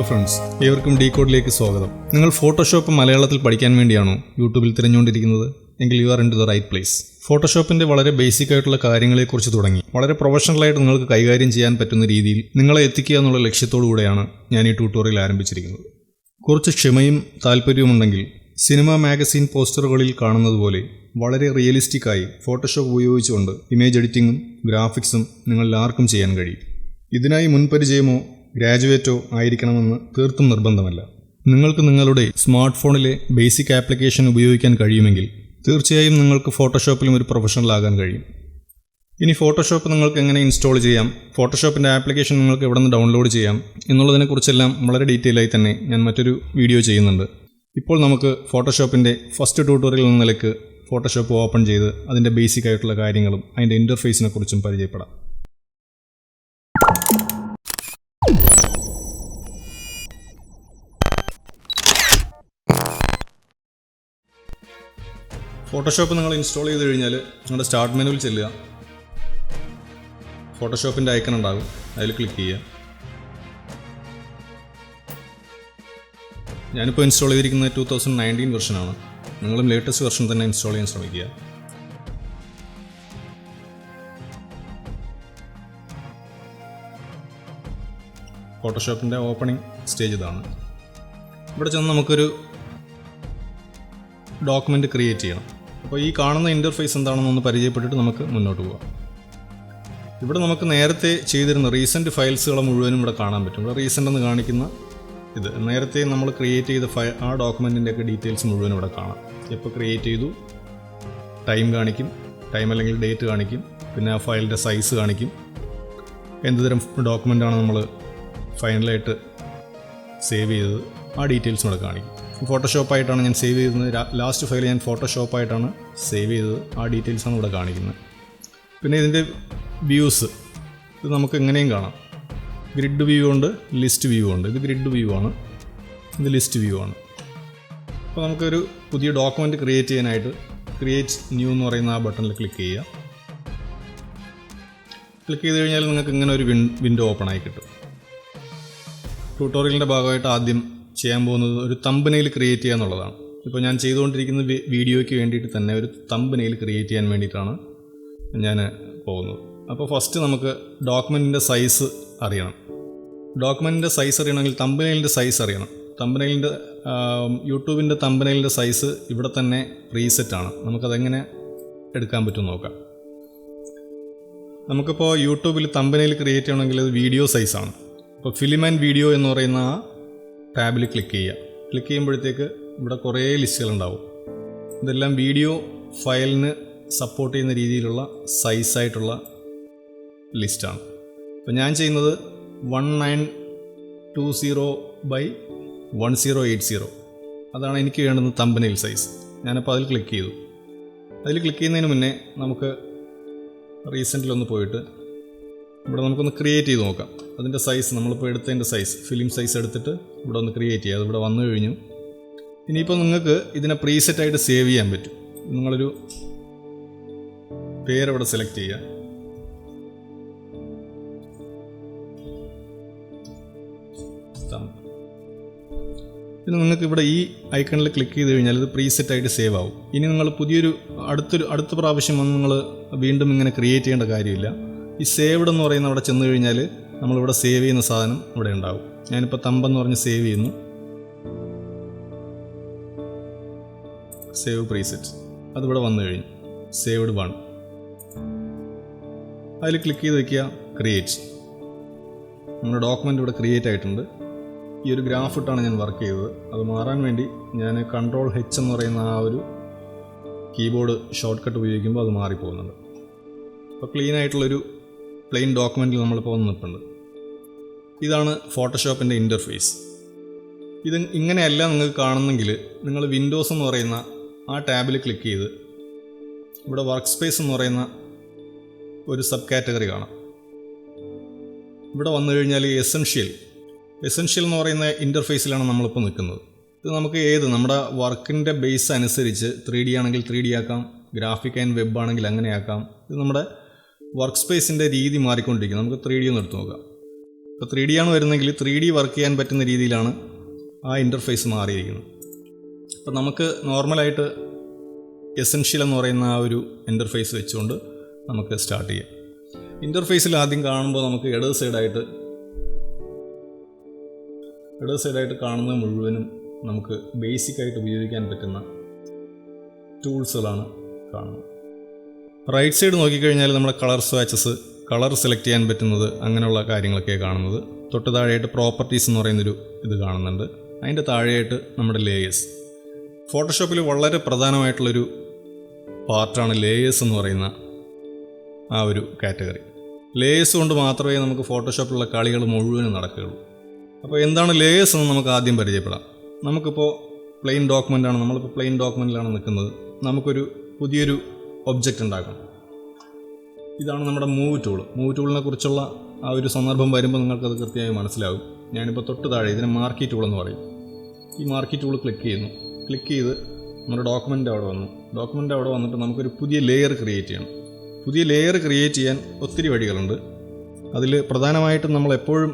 Hello friends, ഏവർക്കും ഡീകോഡിലേക്ക് സ്വാഗതം. നിങ്ങൾ ഫോട്ടോഷോപ്പ് മലയാളത്തിൽ പഠിക്കാൻ വേണ്ടിയാണോ യൂട്യൂബിൽ തിരഞ്ഞുകൊണ്ടിരിക്കുന്നത്? എങ്കിൽ you are in to the right place. ഫോട്ടോഷോപ്പിന്റെ വളരെ ബേസിക് ആയിട്ടുള്ള കാര്യങ്ങളെക്കുറിച്ച് തുടങ്ങി വളരെ പ്രൊഫഷണലായിട്ട് നിങ്ങൾക്ക് കൈകാര്യം ചെയ്യാൻ പറ്റുന്ന രീതിയിൽ നിങ്ങളെ എത്തിക്കുക എന്നുള്ള ലക്ഷ്യത്തോടു കൂടെയാണ് ഞാൻ ഈ ട്യൂട്ടോറിയൽ ആരംഭിച്ചിരിക്കുന്നത്. കുറച്ച് ക്ഷമയും താല്പര്യവുമുണ്ടെങ്കിൽ സിനിമ മാഗസിൻ പോസ്റ്ററുകളിൽ കാണുന്നത് പോലെ വളരെ റിയലിസ്റ്റിക്കായി ഫോട്ടോഷോപ്പ് ഉപയോഗിച്ചുകൊണ്ട് ഇമേജ് എഡിറ്റിങ്ങും ഗ്രാഫിക്സും നിങ്ങളിൽ ആർക്കും ചെയ്യാൻ കഴിയും. ഇതിനായി മുൻപരിചയമോ ഗ്രാജുവേറ്റോ ആയിരിക്കണമെന്ന് തീർത്തും നിർബന്ധമല്ല. നിങ്ങൾക്ക് നിങ്ങളുടെ സ്മാർട്ട് ഫോണിലെ ബേസിക് ആപ്ലിക്കേഷൻ ഉപയോഗിക്കാൻ കഴിയുമെങ്കിൽ തീർച്ചയായും നിങ്ങൾക്ക് ഫോട്ടോഷോപ്പിലും ഒരു പ്രൊഫഷണൽ ആകാൻ കഴിയും. ഇനി ഫോട്ടോഷോപ്പ് നിങ്ങൾക്ക് എങ്ങനെ ഇൻസ്റ്റാൾ ചെയ്യാം, ഫോട്ടോഷോപ്പിൻ്റെ ആപ്ലിക്കേഷൻ നിങ്ങൾക്ക് എവിടെ നിന്ന് ഡൗൺലോഡ് ചെയ്യാം എന്നുള്ളതിനെക്കുറിച്ചെല്ലാം വളരെ ഡീറ്റെയിൽ ആയി തന്നെ ഞാൻ മറ്റൊരു വീഡിയോ ചെയ്യുന്നുണ്ട്. ഇപ്പോൾ നമുക്ക് ഫോട്ടോഷോപ്പിൻ്റെ ഫസ്റ്റ് ട്യൂട്ടോറിയൽ എന്ന നിലയ്ക്ക് ഫോട്ടോഷോപ്പ് ഓപ്പൺ ചെയ്ത് അതിൻ്റെ ബേസിക് ആയിട്ടുള്ള കാര്യങ്ങളും അതിൻ്റെ ഇൻ്റർഫേസിനെ കുറിച്ചും പരിചയപ്പെടാം. ഫോട്ടോഷോപ്പ് നിങ്ങൾ ഇൻസ്റ്റാൾ ചെയ്ത് കഴിഞ്ഞാൽ നിങ്ങളുടെ സ്റ്റാർട്ട് മെനുവിൽ ചെല്ലുക. ഫോട്ടോഷോപ്പിൻ്റെ ഐക്കൺ ഉണ്ടാകും, അതിൽ ക്ലിക്ക് ചെയ്യുക. ഞാനിപ്പോൾ ഇൻസ്റ്റാൾ ചെയ്തിരിക്കുന്നത് 2019 വെർഷനാണ്. നിങ്ങളും ലേറ്റസ്റ്റ് വെർഷൻ തന്നെ ഇൻസ്റ്റാൾ ചെയ്യാൻ ശ്രമിക്കുക. ഫോട്ടോഷോപ്പിൻ്റെ ഓപ്പണിംഗ് സ്റ്റേജ് ഇതാണ്. ഇവിടെ ചെന്ന് നമുക്കൊരു ഡോക്യുമെൻ്റ് ക്രിയേറ്റ് ചെയ്യണം. അപ്പോൾ ഈ കാണുന്ന ഇൻ്റർഫേസ് എന്താണെന്നൊന്ന് പരിചയപ്പെട്ടിട്ട് നമുക്ക് മുന്നോട്ട് പോകാം. ഇവിടെ നമുക്ക് നേരത്തെ ചെയ്തിരുന്ന റീസെൻറ്റ് ഫയൽസുകളെ മുഴുവനും ഇവിടെ കാണാൻ പറ്റും. ഇവിടെ റീസെൻ്റ് എന്ന് കാണിക്കുന്ന ഇത് നേരത്തെ നമ്മൾ ക്രിയേറ്റ് ചെയ്ത ആ ഡോക്യുമെൻറ്റിൻ്റെയൊക്കെ ഡീറ്റെയിൽസ് മുഴുവനും ഇവിടെ കാണാം. എപ്പോൾ ക്രിയേറ്റ് ചെയ്തു, ടൈം കാണിക്കും, ടൈം അല്ലെങ്കിൽ ഡേറ്റ് കാണിക്കും, പിന്നെ ആ ഫയലിൻ്റെ സൈസ് കാണിക്കും, എന്തുതരം ഡോക്യുമെൻ്റാണ് നമ്മൾ ഫൈനലായിട്ട് സേവ് ചെയ്തത്, ആ ഡീറ്റെയിൽസും ഇവിടെ കാണിക്കും. ഫോട്ടോഷോപ്പായിട്ടാണ് ഞാൻ സേവ് ചെയ്തത്. ലാസ്റ്റ് ഫയൽ ഞാൻ ഫോട്ടോഷോപ്പായിട്ടാണ് സേവ് ചെയ്തത്. ആ ഡീറ്റെയിൽസാണ് ഇവിടെ കാണിക്കുന്നത്. പിന്നെ ഇതിൻ്റെ വ്യൂസ് ഇത് നമുക്ക് എങ്ങനെയും കാണാം. ഗ്രിഡ് വ്യൂ ഉണ്ട്, ലിസ്റ്റ് വ്യൂ ഉണ്ട്. ഇത് ഗ്രിഡ് വ്യൂ ആണ്, ഇത് ലിസ്റ്റ് വ്യൂ ആണ്. അപ്പോൾ നമുക്കൊരു പുതിയ ഡോക്യുമെൻ്റ് ക്രിയേറ്റ് ചെയ്യാനായിട്ട് ക്രിയേറ്റ് ന്യൂ എന്ന് പറയുന്ന ആ ബട്ടണിൽ ക്ലിക്ക് ചെയ്യുക. ക്ലിക്ക് ചെയ്ത് കഴിഞ്ഞാൽ നിങ്ങൾക്ക് ഇങ്ങനെ ഒരു വിൻഡോ ഓപ്പൺ ആയി കിട്ടും. ട്യൂട്ടോറിയലിൻ്റെ ഭാഗമായിട്ട് ആദ്യം ചെയ്യാൻ പോകുന്നത് ഒരു തമ്പനെയിൽ ക്രിയേറ്റ് ചെയ്യുക എന്നുള്ളതാണ്. ഇപ്പോൾ ഞാൻ ചെയ്തുകൊണ്ടിരിക്കുന്ന വീഡിയോയ്ക്ക് വേണ്ടിയിട്ട് തന്നെ ഒരു തമ്പനെയിൽ ക്രിയേറ്റ് ചെയ്യാൻ വേണ്ടിയിട്ടാണ് ഞാൻ പോകുന്നത്. അപ്പോൾ ഫസ്റ്റ് നമുക്ക് ഡോക്യുമെൻറ്റിൻ്റെ സൈസ് അറിയണം. ഡോക്യുമെൻറ്റിൻ്റെ സൈസ് അറിയണമെങ്കിൽ തമ്പനെയിലിൻ്റെ സൈസ് അറിയണം. തമ്പനെയിലിൻ്റെ യൂട്യൂബിൻ്റെ തമ്പനെയിലിൻ്റെ സൈസ് ഇവിടെ തന്നെ പ്രീസെറ്റാണ്. നമുക്കതെങ്ങനെ എടുക്കാൻ പറ്റും നോക്കാം. നമുക്കിപ്പോൾ യൂട്യൂബിൽ തമ്പനെയിൽ ക്രിയേറ്റ് ചെയ്യണമെങ്കിൽ അത് വീഡിയോ സൈസാണ്. അപ്പോൾ ഫിലിം ആൻഡ് വീഡിയോ എന്ന് പറയുന്ന ആ ടാബിൽ ക്ലിക്ക് ചെയ്യുക. ക്ലിക്ക് ചെയ്യുമ്പോഴത്തേക്ക് ഇവിടെ കുറേ ലിസ്റ്റുകളുണ്ടാവും. ഇതെല്ലാം വീഡിയോ ഫയലിന് സപ്പോർട്ട് ചെയ്യുന്ന രീതിയിലുള്ള സൈസായിട്ടുള്ള ലിസ്റ്റാണ്. അപ്പോൾ ഞാൻ ചെയ്യുന്നത് 1920x1080 അതാണ് എനിക്ക് വേണ്ടുന്ന തമ്പനെയിൽ സൈസ്. ഞാനപ്പോൾ അതിൽ ക്ലിക്ക് ചെയ്തു. അതിൽ ക്ലിക്ക് ചെയ്യുന്നതിന് മുന്നേ നമുക്ക് റീസെൻ്റിലൊന്ന് പോയിട്ട് ഇവിടെ നമുക്കൊന്ന് ക്രിയേറ്റ് ചെയ്ത് നോക്കാം. അതിൻ്റെ സൈസ് നമ്മളിപ്പോൾ എടുത്തതിൻ്റെ സൈസ് ഫിലിം സൈസ് എടുത്തിട്ട് ഇവിടെ ഒന്ന് ക്രിയേറ്റ് ചെയ്യുക. അതിവിടെ വന്നു കഴിഞ്ഞു. ഇനിയിപ്പോൾ നിങ്ങൾക്ക് ഇതിനെ പ്രീസെറ്റായിട്ട് സേവ് ചെയ്യാൻ പറ്റും. നിങ്ങളൊരു പേരവിടെ സെലക്ട് ചെയ്യുക. പിന്നെ നിങ്ങൾക്ക് ഇവിടെ ഈ ഐക്കണിൽ ക്ലിക്ക് ചെയ്ത് കഴിഞ്ഞാൽ ഇത് പ്രീസെറ്റായിട്ട് സേവ് ആവും. ഇനി നിങ്ങൾ അടുത്ത പ്രാവശ്യം വന്ന് നിങ്ങൾ വീണ്ടും ഇങ്ങനെ ക്രിയേറ്റ് ചെയ്യേണ്ട കാര്യമില്ല. ഈ സേവ്ഡ് എന്ന് പറയുന്ന അവിടെ ചെന്ന് കഴിഞ്ഞാൽ നമ്മളിവിടെ സേവ് ചെയ്യുന്ന സാധനം ഇവിടെ ഉണ്ടാവും. ഞാനിപ്പോൾ തമ്പെന്ന് പറഞ്ഞ് സേവ് ചെയ്യുന്നു. സേവ് പ്രീസെറ്റ് അതിവിടെ വന്നു കഴിഞ്ഞു. സേവ്ഡ് 1 അതിൽ ക്ലിക്ക് ചെയ്ത് വയ്ക്കുക. ക്രിയേറ്റ്. നമ്മുടെ ഡോക്യുമെൻ്റ് ഇവിടെ ക്രിയേറ്റ് ആയിട്ടുണ്ട്. ഈ ഒരു ഗ്രാഫ് ഇട്ടാണ് ഞാൻ വർക്ക് ചെയ്തത്. അത് മാറാൻ വേണ്ടി ഞാൻ Ctrl+H എന്ന് പറയുന്ന ആ ഒരു കീബോർഡ് ഷോർട്ട് കട്ട് ഉപയോഗിക്കുമ്പോൾ അത് മാറിപ്പോകുന്നുണ്ട്. അപ്പോൾ ക്ലീൻ ആയിട്ടുള്ളൊരു പ്ലെയിൻ ഡോക്യുമെൻറ്റിൽ നമ്മളിപ്പോൾ വന്ന് നിൽപ്പുണ്ട്. ഇതാണ് ഫോട്ടോഷോപ്പിൻ്റെ ഇൻ്റർഫേസ്. ഇത് ഇങ്ങനെയല്ല നിങ്ങൾക്ക് കാണുന്നെങ്കിൽ നിങ്ങൾ വിൻഡോസ് എന്ന് പറയുന്ന ആ ടാബിൽ ക്ലിക്ക് ചെയ്ത് ഇവിടെ വർക്ക് സ്പേസ് എന്ന് പറയുന്ന ഒരു സബ് കാറ്റഗറി കാണാം. ഇവിടെ വന്നു കഴിഞ്ഞാൽ എസെൻഷ്യൽ എന്ന് പറയുന്ന ഇൻ്റർഫേസിലാണ് നമ്മളിപ്പോൾ നിൽക്കുന്നത്. ഇത് നമുക്ക് നമ്മുടെ വർക്കിൻ്റെ ബേസ് അനുസരിച്ച് 3D ആണെങ്കിൽ 3D ആക്കാം, ഗ്രാഫിക് ആൻഡ് വെബ് ആണെങ്കിൽ അങ്ങനെ ആക്കാം. ഇത് നമ്മുടെ വർക്ക് സ്പേസിൻ്റെ രീതി മാറിക്കൊണ്ടിരിക്കും. നമുക്ക് 3D ഒന്ന് എടുത്ത് നോക്കാം. ഇപ്പോൾ 3D ആണ് വരുന്നതെങ്കിൽ 3D വർക്ക് ചെയ്യാൻ പറ്റുന്ന രീതിയിലാണ് ആ ഇൻ്റർഫേസ് മാറിയിരിക്കുന്നത്. അപ്പോൾ നമുക്ക് നോർമലായിട്ട് എസെൻഷ്യൽ എന്ന് പറയുന്ന ആ ഒരു ഇൻ്റർഫേസ് വെച്ചുകൊണ്ട് നമുക്ക് സ്റ്റാർട്ട് ചെയ്യാം. ഇൻ്റർഫേസിൽ ആദ്യം കാണുമ്പോൾ നമുക്ക് ഇടത് സൈഡായിട്ട് കാണുന്നത് മുഴുവനും നമുക്ക് ബേസിക്കായിട്ട് ഉപയോഗിക്കാൻ പറ്റുന്ന ടൂൾസുകളാണ് കാണുന്നത്. റൈറ്റ് സൈഡ് നോക്കിക്കഴിഞ്ഞാൽ നമ്മുടെ കളർ സ്വാച്ചസ്, കളർ സെലക്ട് ചെയ്യാൻ പറ്റുന്നത്, അങ്ങനെയുള്ള കാര്യങ്ങളൊക്കെ കാണുന്നത്. തൊട്ട് താഴെയായിട്ട് പ്രോപ്പർട്ടീസ് എന്ന് പറയുന്നൊരു ഇത് കാണുന്നുണ്ട്. അതിൻ്റെ താഴെയായിട്ട് നമ്മുടെ ലേയേഴ്സ്. ഫോട്ടോഷോപ്പിൽ വളരെ പ്രധാനമായിട്ടുള്ളൊരു പാർട്ടാണ് ലേയേഴ്സ് എന്ന് പറയുന്ന ആ ഒരു കാറ്റഗറി. ലേയേഴ്സ് കൊണ്ട് മാത്രമേ നമുക്ക് ഫോട്ടോഷോപ്പിലുള്ള കളികൾ മുഴുവനും നടക്കുകയുള്ളൂ. അപ്പോൾ എന്താണ് ലേയേഴ്സ് എന്ന് നമുക്ക് ആദ്യം പരിചയപ്പെടാം. നമുക്കിപ്പോൾ പ്ലെയിൻ ഡോക്യുമെൻ്റാണ്, നമ്മളിപ്പോൾ പ്ലെയിൻ ഡോക്യുമെൻറ്റിലാണ് നിൽക്കുന്നത്. നമുക്കൊരു പുതിയൊരു ഒബ്ജക്റ്റ് ഉണ്ടാക്കണം. ഇതാണ് നമ്മുടെ മൂവ് ടൂളിനെ കുറിച്ചുള്ള ആ ഒരു സന്ദർഭം വരുമ്പോൾ നിങ്ങൾക്കത് കൃത്യമായി മനസ്സിലാവും. ഞാനിപ്പോൾ തൊട്ട് താഴെ ഇതിനെ മാർക്കി ടൂൾ എന്ന് പറയും. ഈ മാർക്കി ടൂൾ ക്ലിക്ക് ചെയ്ത് നമ്മുടെ ഡോക്യുമെൻ്റ് അവിടെ വന്നിട്ട് നമുക്കൊരു പുതിയ ലെയർ ക്രിയേറ്റ് ചെയ്യണം. പുതിയ ലെയർ ക്രിയേറ്റ് ചെയ്യാൻ ഒത്തിരി വഴികളുണ്ട്. അതിൽ പ്രധാനമായിട്ടും നമ്മൾ എപ്പോഴും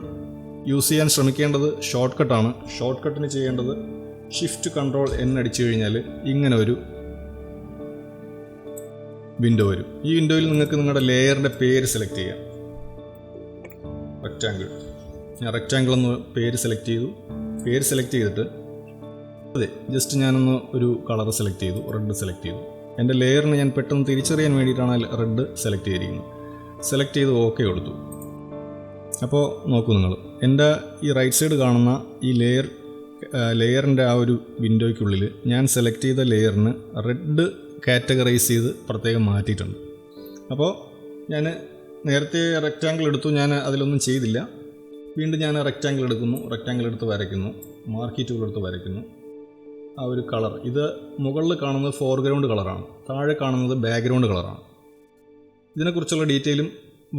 യൂസ് ചെയ്യാൻ ശ്രമിക്കേണ്ടത് ഷോർട്ട് കട്ടാണ്. ഷോർട്ട് കട്ടിന് ചെയ്യേണ്ടത് ഷിഫ്റ്റ് കൺട്രോൾ N അടിച്ചു കഴിഞ്ഞാൽ ഇങ്ങനെ ഒരു വിൻഡോ വരും. ഈ വിൻഡോയിൽ നിങ്ങൾക്ക് നിങ്ങളുടെ ലെയറിൻ്റെ പേര് സെലക്ട് ചെയ്യാം. ഞാൻ റെക്റ്റാങ്കിൾ എന്ന് പേര് സെലക്ട് ചെയ്തിട്ട് അതെ ജസ്റ്റ് ഞാനൊന്ന് ഒരു കളർ സെലക്ട് ചെയ്തു, റെഡ് സെലക്ട് ചെയ്തു. എൻ്റെ ലെയറിന് ഞാൻ പെട്ടെന്ന് തിരിച്ചറിയാൻ വേണ്ടിയിട്ടാണ് റെഡ് സെലക്ട് ചെയ്തിരിക്കുന്നത്. സെലക്ട് ചെയ്ത് ഓക്കെ കൊടുത്തു. അപ്പോൾ നോക്കൂ നിങ്ങൾ, എൻ്റെ ഈ റൈറ്റ് സൈഡ് കാണുന്ന ഈ ലെയറിൻ്റെ ആ ഒരു വിൻഡോയ്ക്കുള്ളിൽ ഞാൻ സെലക്ട് ചെയ്ത ലെയറിന് റെഡ് കാറ്റഗറൈസ് ചെയ്ത് പ്രത്യേകം മാറ്റിയിട്ടുണ്ട്. അപ്പോൾ ഞാൻ നേരത്തെ റെക്റ്റാങ്കിൾ എടുത്തു, ഞാൻ അതിലൊന്നും ചെയ്തില്ല. വീണ്ടും ഞാൻ റെക്റ്റാങ്കിൾ എടുത്ത് വരയ്ക്കുന്നു, മാർക്കി ടൂൾ എടുത്ത് വരയ്ക്കുന്നു. ആ ഒരു കളർ, ഇത് മുകളിൽ കാണുന്നത് ഫോർഗ്രൗണ്ട് കളറാണ്, താഴെ കാണുന്നത് ബാക്ക്ഗ്രൗണ്ട് കളറാണ്. ഇതിനെക്കുറിച്ചുള്ള ഡീറ്റെയിലും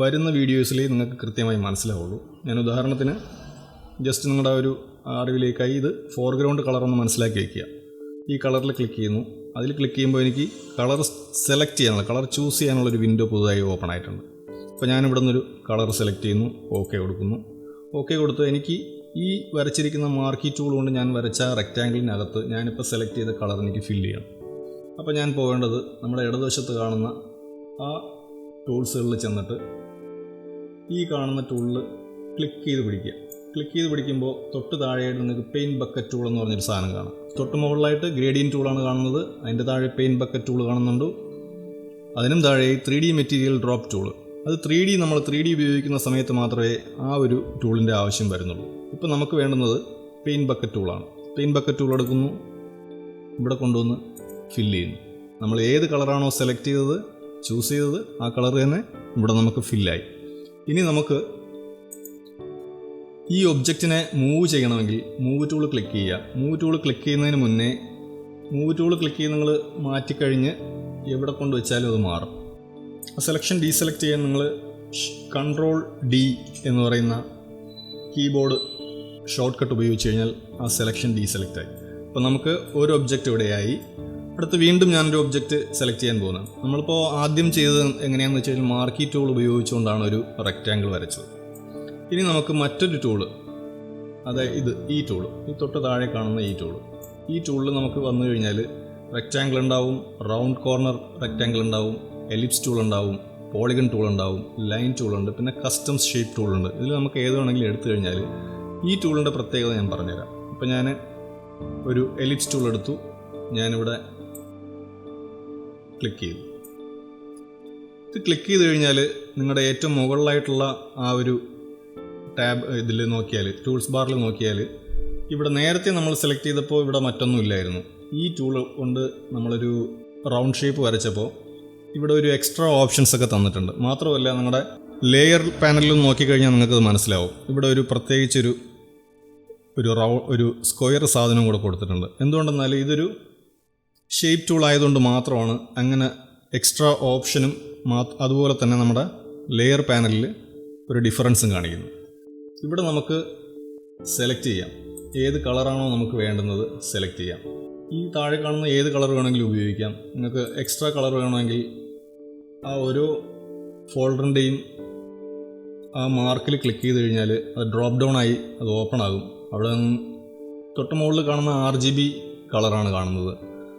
വരുന്ന വീഡിയോസിൽ നിങ്ങൾക്ക് കൃത്യമായി മനസ്സിലാവുള്ളൂ. ഞാൻ ഉദാഹരണത്തിന് ജസ്റ്റ് നിങ്ങളുടെ ഒരു അറിവിലേക്കായി ഇത് ഫോർഗ്രൗണ്ട് കളറൊന്ന് മനസ്സിലാക്കി വയ്ക്കുക. ഈ കളറിൽ ക്ലിക്ക് ചെയ്യുന്നു. അതിൽ ക്ലിക്ക് ചെയ്യുമ്പോൾ എനിക്ക് കളർ സെലക്ട് ചെയ്യാനുള്ള, കളർ ചൂസ് ചെയ്യാനുള്ളൊരു വിൻഡോ പുതുതായി ഓപ്പൺ ആയിട്ടുണ്ട്. അപ്പോൾ ഞാനിവിടെ നിന്നൊരു കളർ സെലക്ട് ചെയ്യുന്നു, ഓക്കെ കൊടുത്ത് എനിക്ക് ഈ വരച്ചിരിക്കുന്ന മാർക്കി ടൂൾ കൊണ്ട് ഞാൻ വരച്ച റെക്റ്റാങ്കിളിനകത്ത് ഞാനിപ്പോൾ സെലക്ട് ചെയ്ത കളർ എനിക്ക് ഫില്ല് ചെയ്യണം. അപ്പോൾ ഞാൻ പോകേണ്ടത് നമ്മുടെ ഇടതുവശത്ത് കാണുന്ന ആ ടൂൾസുകളിൽ ചെന്നിട്ട് ഈ കാണുന്ന ടൂളിൽ ക്ലിക്ക് ചെയ്ത് പിടിക്കുമ്പോൾ തൊട്ട് താഴെയായിട്ട് നിങ്ങൾക്ക് പെയിൻറ്റ് ബക്കറ്റ് ടൂൾ എന്ന് പറഞ്ഞൊരു സാധനം കാണാം. തൊട്ട് മുകളിലായിട്ട് ഗ്രേഡിയൻ ടൂളാണ് കാണുന്നത്, അതിൻ്റെ താഴെ പെയിൻറ്റ് ബക്കറ്റ് ടൂൾ കാണുന്നുണ്ട്. അതിനും താഴെ 3D മെറ്റീരിയൽ ഡ്രോപ്പ് ടൂൾ. അത് 3D ഉപയോഗിക്കുന്ന സമയത്ത് മാത്രമേ ആ ഒരു ടൂളിൻ്റെ ആവശ്യം വരുന്നുള്ളൂ. ഇപ്പോൾ നമുക്ക് വേണ്ടുന്നത് പെയിൻറ്റ് ബക്കറ്റ് ടൂളാണ്. പെയിൻറ്റ് ബക്കറ്റ് ടൂൾ എടുക്കുന്നു, ഇവിടെ കൊണ്ടുവന്ന് ഫില്ല് ചെയ്യുന്നു. നമ്മൾ ഏത് കളറാണോ സെലക്ട് ചെയ്തത്, ചൂസ് ചെയ്തത്, ആ കളർ തന്നെ ഇവിടെ നമുക്ക് ഫില്ലായി. ഇനി നമുക്ക് ഈ ഒബ്ജക്റ്റിനെ മൂവ് ചെയ്യണമെങ്കിൽ മൂവ് ടൂൾ ക്ലിക്ക് ചെയ്യുക. മൂവ് ടൂൾ ക്ലിക്ക് ചെയ്യുന്നതിന് മുന്നേ നിങ്ങൾ മാറ്റിക്കഴിഞ്ഞ് എവിടെ കൊണ്ട് വെച്ചാലും അത് മാറും. ആ സെലക്ഷൻ ഡീസെലക്ട് ചെയ്യാൻ നിങ്ങൾ കൺട്രോൾ D എന്ന് പറയുന്ന കീബോർഡ് ഷോർട്ട് കട്ട് ഉപയോഗിച്ച് കഴിഞ്ഞാൽ ആ സെലക്ഷൻ ഡീസെലക്റ്റ് ആയി. അപ്പോൾ നമുക്ക് ഒരു ഒബ്ജക്റ്റ് ഇവിടെയായി. അടുത്ത് വീണ്ടും ഞാനൊരു ഒബ്ജക്റ്റ് സെലക്ട് ചെയ്യാൻ പോകുന്നത്. നമ്മളിപ്പോൾ ആദ്യം ചെയ്തത് എങ്ങനെയാണെന്ന് വെച്ച് കഴിഞ്ഞാൽ മാർക്കി ടൂൾ ഉപയോഗിച്ചുകൊണ്ടാണ് ഒരു റെക്റ്റാങ്കിൾ വരച്ചത്. ഇനി നമുക്ക് മറ്റൊരു ടൂള്, അതായത് ഈ ടൂള്, ഈ തൊട്ട് താഴെ കാണുന്ന ഈ ടൂളിൽ നമുക്ക് വന്നു കഴിഞ്ഞാൽ റെക്റ്റാങ്കിൾ ഉണ്ടാവും, റൗണ്ട് കോർണർ റെക്റ്റാങ്കിൾ ഉണ്ടാവും, എലിപ്സ് ടൂൾ ഉണ്ടാവും, പോളിഗൺ ടൂൾ ഉണ്ടാവും, ലൈൻ ടൂൾ ഉണ്ട്, പിന്നെ കസ്റ്റംസ് ഷേപ്പ് ടൂൾ ഉണ്ട്. ഇതിൽ നമുക്ക് ഏത് വേണമെങ്കിലും എടുത്തു കഴിഞ്ഞാൽ ഈ ടൂളിൻ്റെ പ്രത്യേകത ഞാൻ പറഞ്ഞുതരാം. ഇപ്പോൾ ഞാൻ ഒരു എലിപ്സ് ടൂൾ എടുത്തു, ഞാനിവിടെ ക്ലിക്ക് ചെയ്തു. ഇത് ക്ലിക്ക് ചെയ്ത് കഴിഞ്ഞാൽ നിങ്ങളുടെ ഏറ്റവും മുകളിലായിട്ടുള്ള ആ ഒരു ടാബ് ഇതിൽ നോക്കിയാൽ, ടൂൾസ് ബാറിൽ നോക്കിയാൽ, ഇവിടെ നേരത്തെ നമ്മൾ സെലക്ട് ചെയ്തപ്പോൾ ഇവിടെ മറ്റൊന്നും ഇല്ലായിരുന്നു. ഈ ടൂൾ കൊണ്ട് നമ്മളൊരു റൗണ്ട് ഷേപ്പ് വരച്ചപ്പോൾ ഇവിടെ ഒരു എക്സ്ട്രാ ഓപ്ഷൻസ് ഒക്കെ തന്നിട്ടുണ്ട്. മാത്രമല്ല നിങ്ങളുടെ ലെയർ പാനലിൽ നോക്കിക്കഴിഞ്ഞാൽ നിങ്ങൾക്കത് മനസ്സിലാവും. ഇവിടെ ഒരു പ്രത്യേകിച്ചൊരു ഒരു സ്ക്വയർ സാധനം കൂടെ കൊടുത്തിട്ടുണ്ട്. എന്തുകൊണ്ടെന്നാൽ ഇതൊരു ഷേപ്പ് ടൂൾ ആയതുകൊണ്ട് മാത്രമാണ് അങ്ങനെ എക്സ്ട്രാ ഓപ്ഷനും അതുപോലെ തന്നെ നമ്മുടെ ലെയർ പാനലിൽ ഒരു ഡിഫറൻസും കാണിക്കുന്നു. ഇവിടെ നമുക്ക് സെലക്ട് ചെയ്യാം, ഏത് കളറാണോ നമുക്ക് വേണ്ടുന്നത് സെലക്ട് ചെയ്യാം. ഈ താഴെ കാണുന്ന ഏത് കളർ വേണമെങ്കിലും ഉപയോഗിക്കാം. നിങ്ങൾക്ക് എക്സ്ട്രാ കളർ വേണമെങ്കിൽ ആ ഓരോ ഫോൾഡറിൻ്റെയും ആ മാർക്കിൽ ക്ലിക്ക് ചെയ്ത് കഴിഞ്ഞാൽ അത് ഡ്രോപ്പ് ഡൗൺ ആയി അത് ഓപ്പൺ ആകും. അവിടെ തൊട്ട് മുകളിൽ കാണുന്ന RGB കളറാണ് കാണുന്നത്.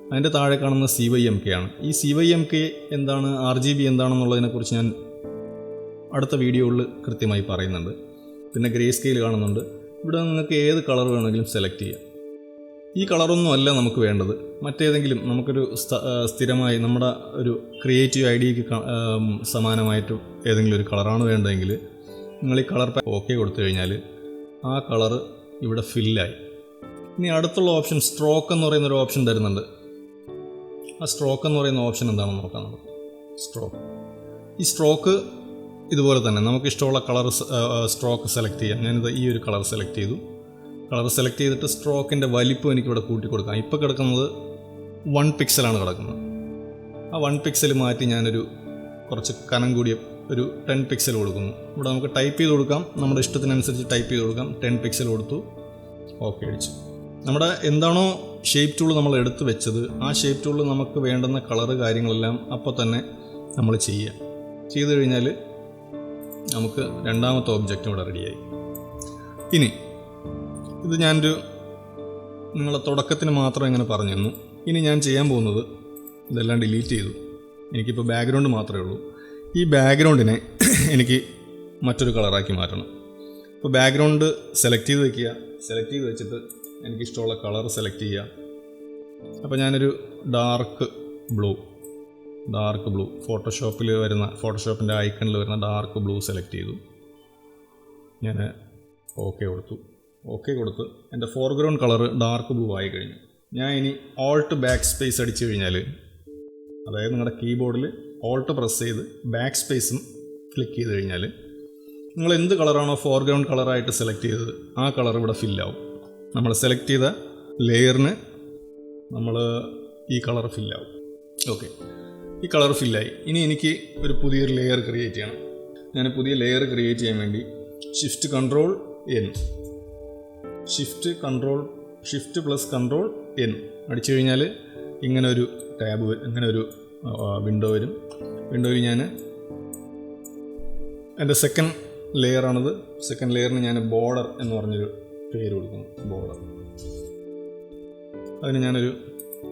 അതിൻ്റെ താഴെ കാണുന്ന CYMK ആണ്. ഈ CYMK എന്താണ്, RGB എന്താണെന്നുള്ളതിനെക്കുറിച്ച് ഞാൻ അടുത്ത വീഡിയോയിൽ കൃത്യമായി പറയുന്നുണ്ട്. പിന്നെ ഗ്രേ സ്കെയിൽ കാണുന്നുണ്ട്. ഇവിടെ നിങ്ങൾക്ക് ഏത് കളർ വേണമെങ്കിലും സെലക്ട് ചെയ്യാം. ഈ കളറൊന്നും അല്ല നമുക്ക് വേണ്ടത്, മറ്റേതെങ്കിലും നമുക്കൊരു സ്ഥിരമായി നമ്മുടെ ഒരു ക്രിയേറ്റീവ് ഐഡിയക്ക് സമാനമായിട്ട് ഏതെങ്കിലും ഒരു കളറാണ് വേണ്ടതെങ്കിൽ നിങ്ങൾ ഈ കളർ ഓക്കെ കൊടുത്തു കഴിഞ്ഞാൽ ആ കളറ് ഇവിടെ ഫില്ലായി. ഇനി അടുത്തുള്ള ഓപ്ഷൻ സ്ട്രോക്ക് എന്ന് പറയുന്നൊരു ഓപ്ഷൻ തരുന്നുണ്ട്. ആ സ്ട്രോക്ക് എന്ന് പറയുന്ന ഓപ്ഷൻ എന്താണെന്ന് നോക്കാം നമുക്ക്. ഈ സ്ട്രോക്ക് ഇതുപോലെ തന്നെ നമുക്ക് ഇഷ്ടമുള്ള കളർ സ്ട്രോക്ക് സെലക്ട് ചെയ്യാം. ഞാനിത് ഈ ഒരു കളർ സെലക്ട് ചെയ്തു. കളർ സെലക്ട് ചെയ്തിട്ട് സ്ട്രോക്കിൻ്റെ വലിപ്പം എനിക്കിവിടെ കൂട്ടി കൊടുക്കാം. ഇപ്പോൾ കിടക്കുന്നത് 1 പിക്സലാണ് കിടക്കുന്നത്. ആ 1 പിക്സൽ മാറ്റി ഞാനൊരു കുറച്ച് കനം കൂടിയ ഒരു 10 പിക്സൽ കൊടുക്കുന്നു. ഇവിടെ നമുക്ക് ടൈപ്പ് ചെയ്ത് കൊടുക്കാം, നമ്മുടെ ഇഷ്ടത്തിനനുസരിച്ച് ടൈപ്പ് ചെയ്ത് കൊടുക്കാം. 10 പിക്സൽ കൊടുത്തു, ഓക്കെ അടിച്ചു. നമ്മുടെ എന്താണോ ഷേപ്പ് ടൂൾ നമ്മൾ എടുത്ത് വെച്ചത്, ആ ഷേപ്പ് ടൂളിൽ നമുക്ക് വേണ്ടുന്ന കളറ് കാര്യങ്ങളെല്ലാം അപ്പോൾ തന്നെ നമ്മൾ ചെയ്ത് കഴിഞ്ഞാൽ നമുക്ക് രണ്ടാമത്തെ ഒബ്ജക്റ്റ് ഇവിടെ റെഡിയായി. ഇനി ഇത് ഞാനൊരു നിങ്ങളെ തുടക്കത്തിന് മാത്രം ഇങ്ങനെ പറഞ്ഞു തന്നു. ഇനി ഞാൻ ചെയ്യാൻ പോകുന്നത് ഇതെല്ലാം ഡിലീറ്റ് ചെയ്തു. എനിക്കിപ്പോൾ ബാക്ക്ഗ്രൗണ്ട് മാത്രമേ ഉള്ളൂ. ഈ ബാക്ക്ഗ്രൗണ്ടിനെ എനിക്ക് മറ്റൊരു കളറാക്കി മാറ്റണം. ഇപ്പോൾ ബാക്ക്ഗ്രൗണ്ട് സെലക്ട് ചെയ്ത് വയ്ക്കുക. സെലക്ട് ചെയ്ത് വെച്ചിട്ട് എനിക്കിഷ്ടമുള്ള കളർ സെലക്ട് ചെയ്യുക. അപ്പോൾ ഞാനൊരു ഡാർക്ക് ബ്ലൂ ഫോട്ടോഷോപ്പിൻ്റെ ഐക്കണിൽ വരുന്ന ഡാർക്ക് ബ്ലൂ സെലക്ട് ചെയ്തു. ഞാൻ ഓക്കെ കൊടുത്ത് എൻ്റെ ഫോർഗ്രൗണ്ട് കളർ ഡാർക്ക് ബ്ലൂ ആയി കഴിഞ്ഞു. ഞാൻ ഇനി ഓൾട്ട് ബാക്ക് സ്പേസ് അടിച്ചു കഴിഞ്ഞാൽ, അതായത് നിങ്ങളുടെ കീബോർഡിൽ ഓൾട്ട് പ്രസ് ചെയ്ത് ബാക്ക് സ്പേസും ക്ലിക്ക് ചെയ്ത് കഴിഞ്ഞാൽ നിങ്ങൾ എന്ത് കളറാണോ ഫോർഗ്രൗണ്ട് കളറായിട്ട് സെലക്ട് ചെയ്തത് ആ കളർ ഇവിടെ ഫില്ലാവും. നമ്മൾ സെലക്ട് ചെയ്ത ലെയറിന് നമ്മൾ ഈ കളർ ഫില്ലാവും. ഓക്കെ, ഈ കളർ ഫില്ലായി. ഇനി എനിക്ക് ഒരു പുതിയൊരു ലെയർ ക്രിയേറ്റ് ചെയ്യണം. ഞാൻ പുതിയ ലെയർ ക്രിയേറ്റ് ചെയ്യാൻ വേണ്ടി ഷിഫ്റ്റ് പ്ലസ് കൺട്രോൾ N അടിച്ചു കഴിഞ്ഞാൽ ഇങ്ങനെ ഒരു വിൻഡോ വരും. വിൻഡോയിൽ ഞാൻ എൻ്റെ സെക്കൻഡ് ലെയറാണിത്. സെക്കൻഡ് ലെയറിന് ഞാൻ ബോർഡർ എന്ന് പറഞ്ഞൊരു പേര് കൊടുക്കുന്നു. ബോർഡർ. അതിന് ഞാനൊരു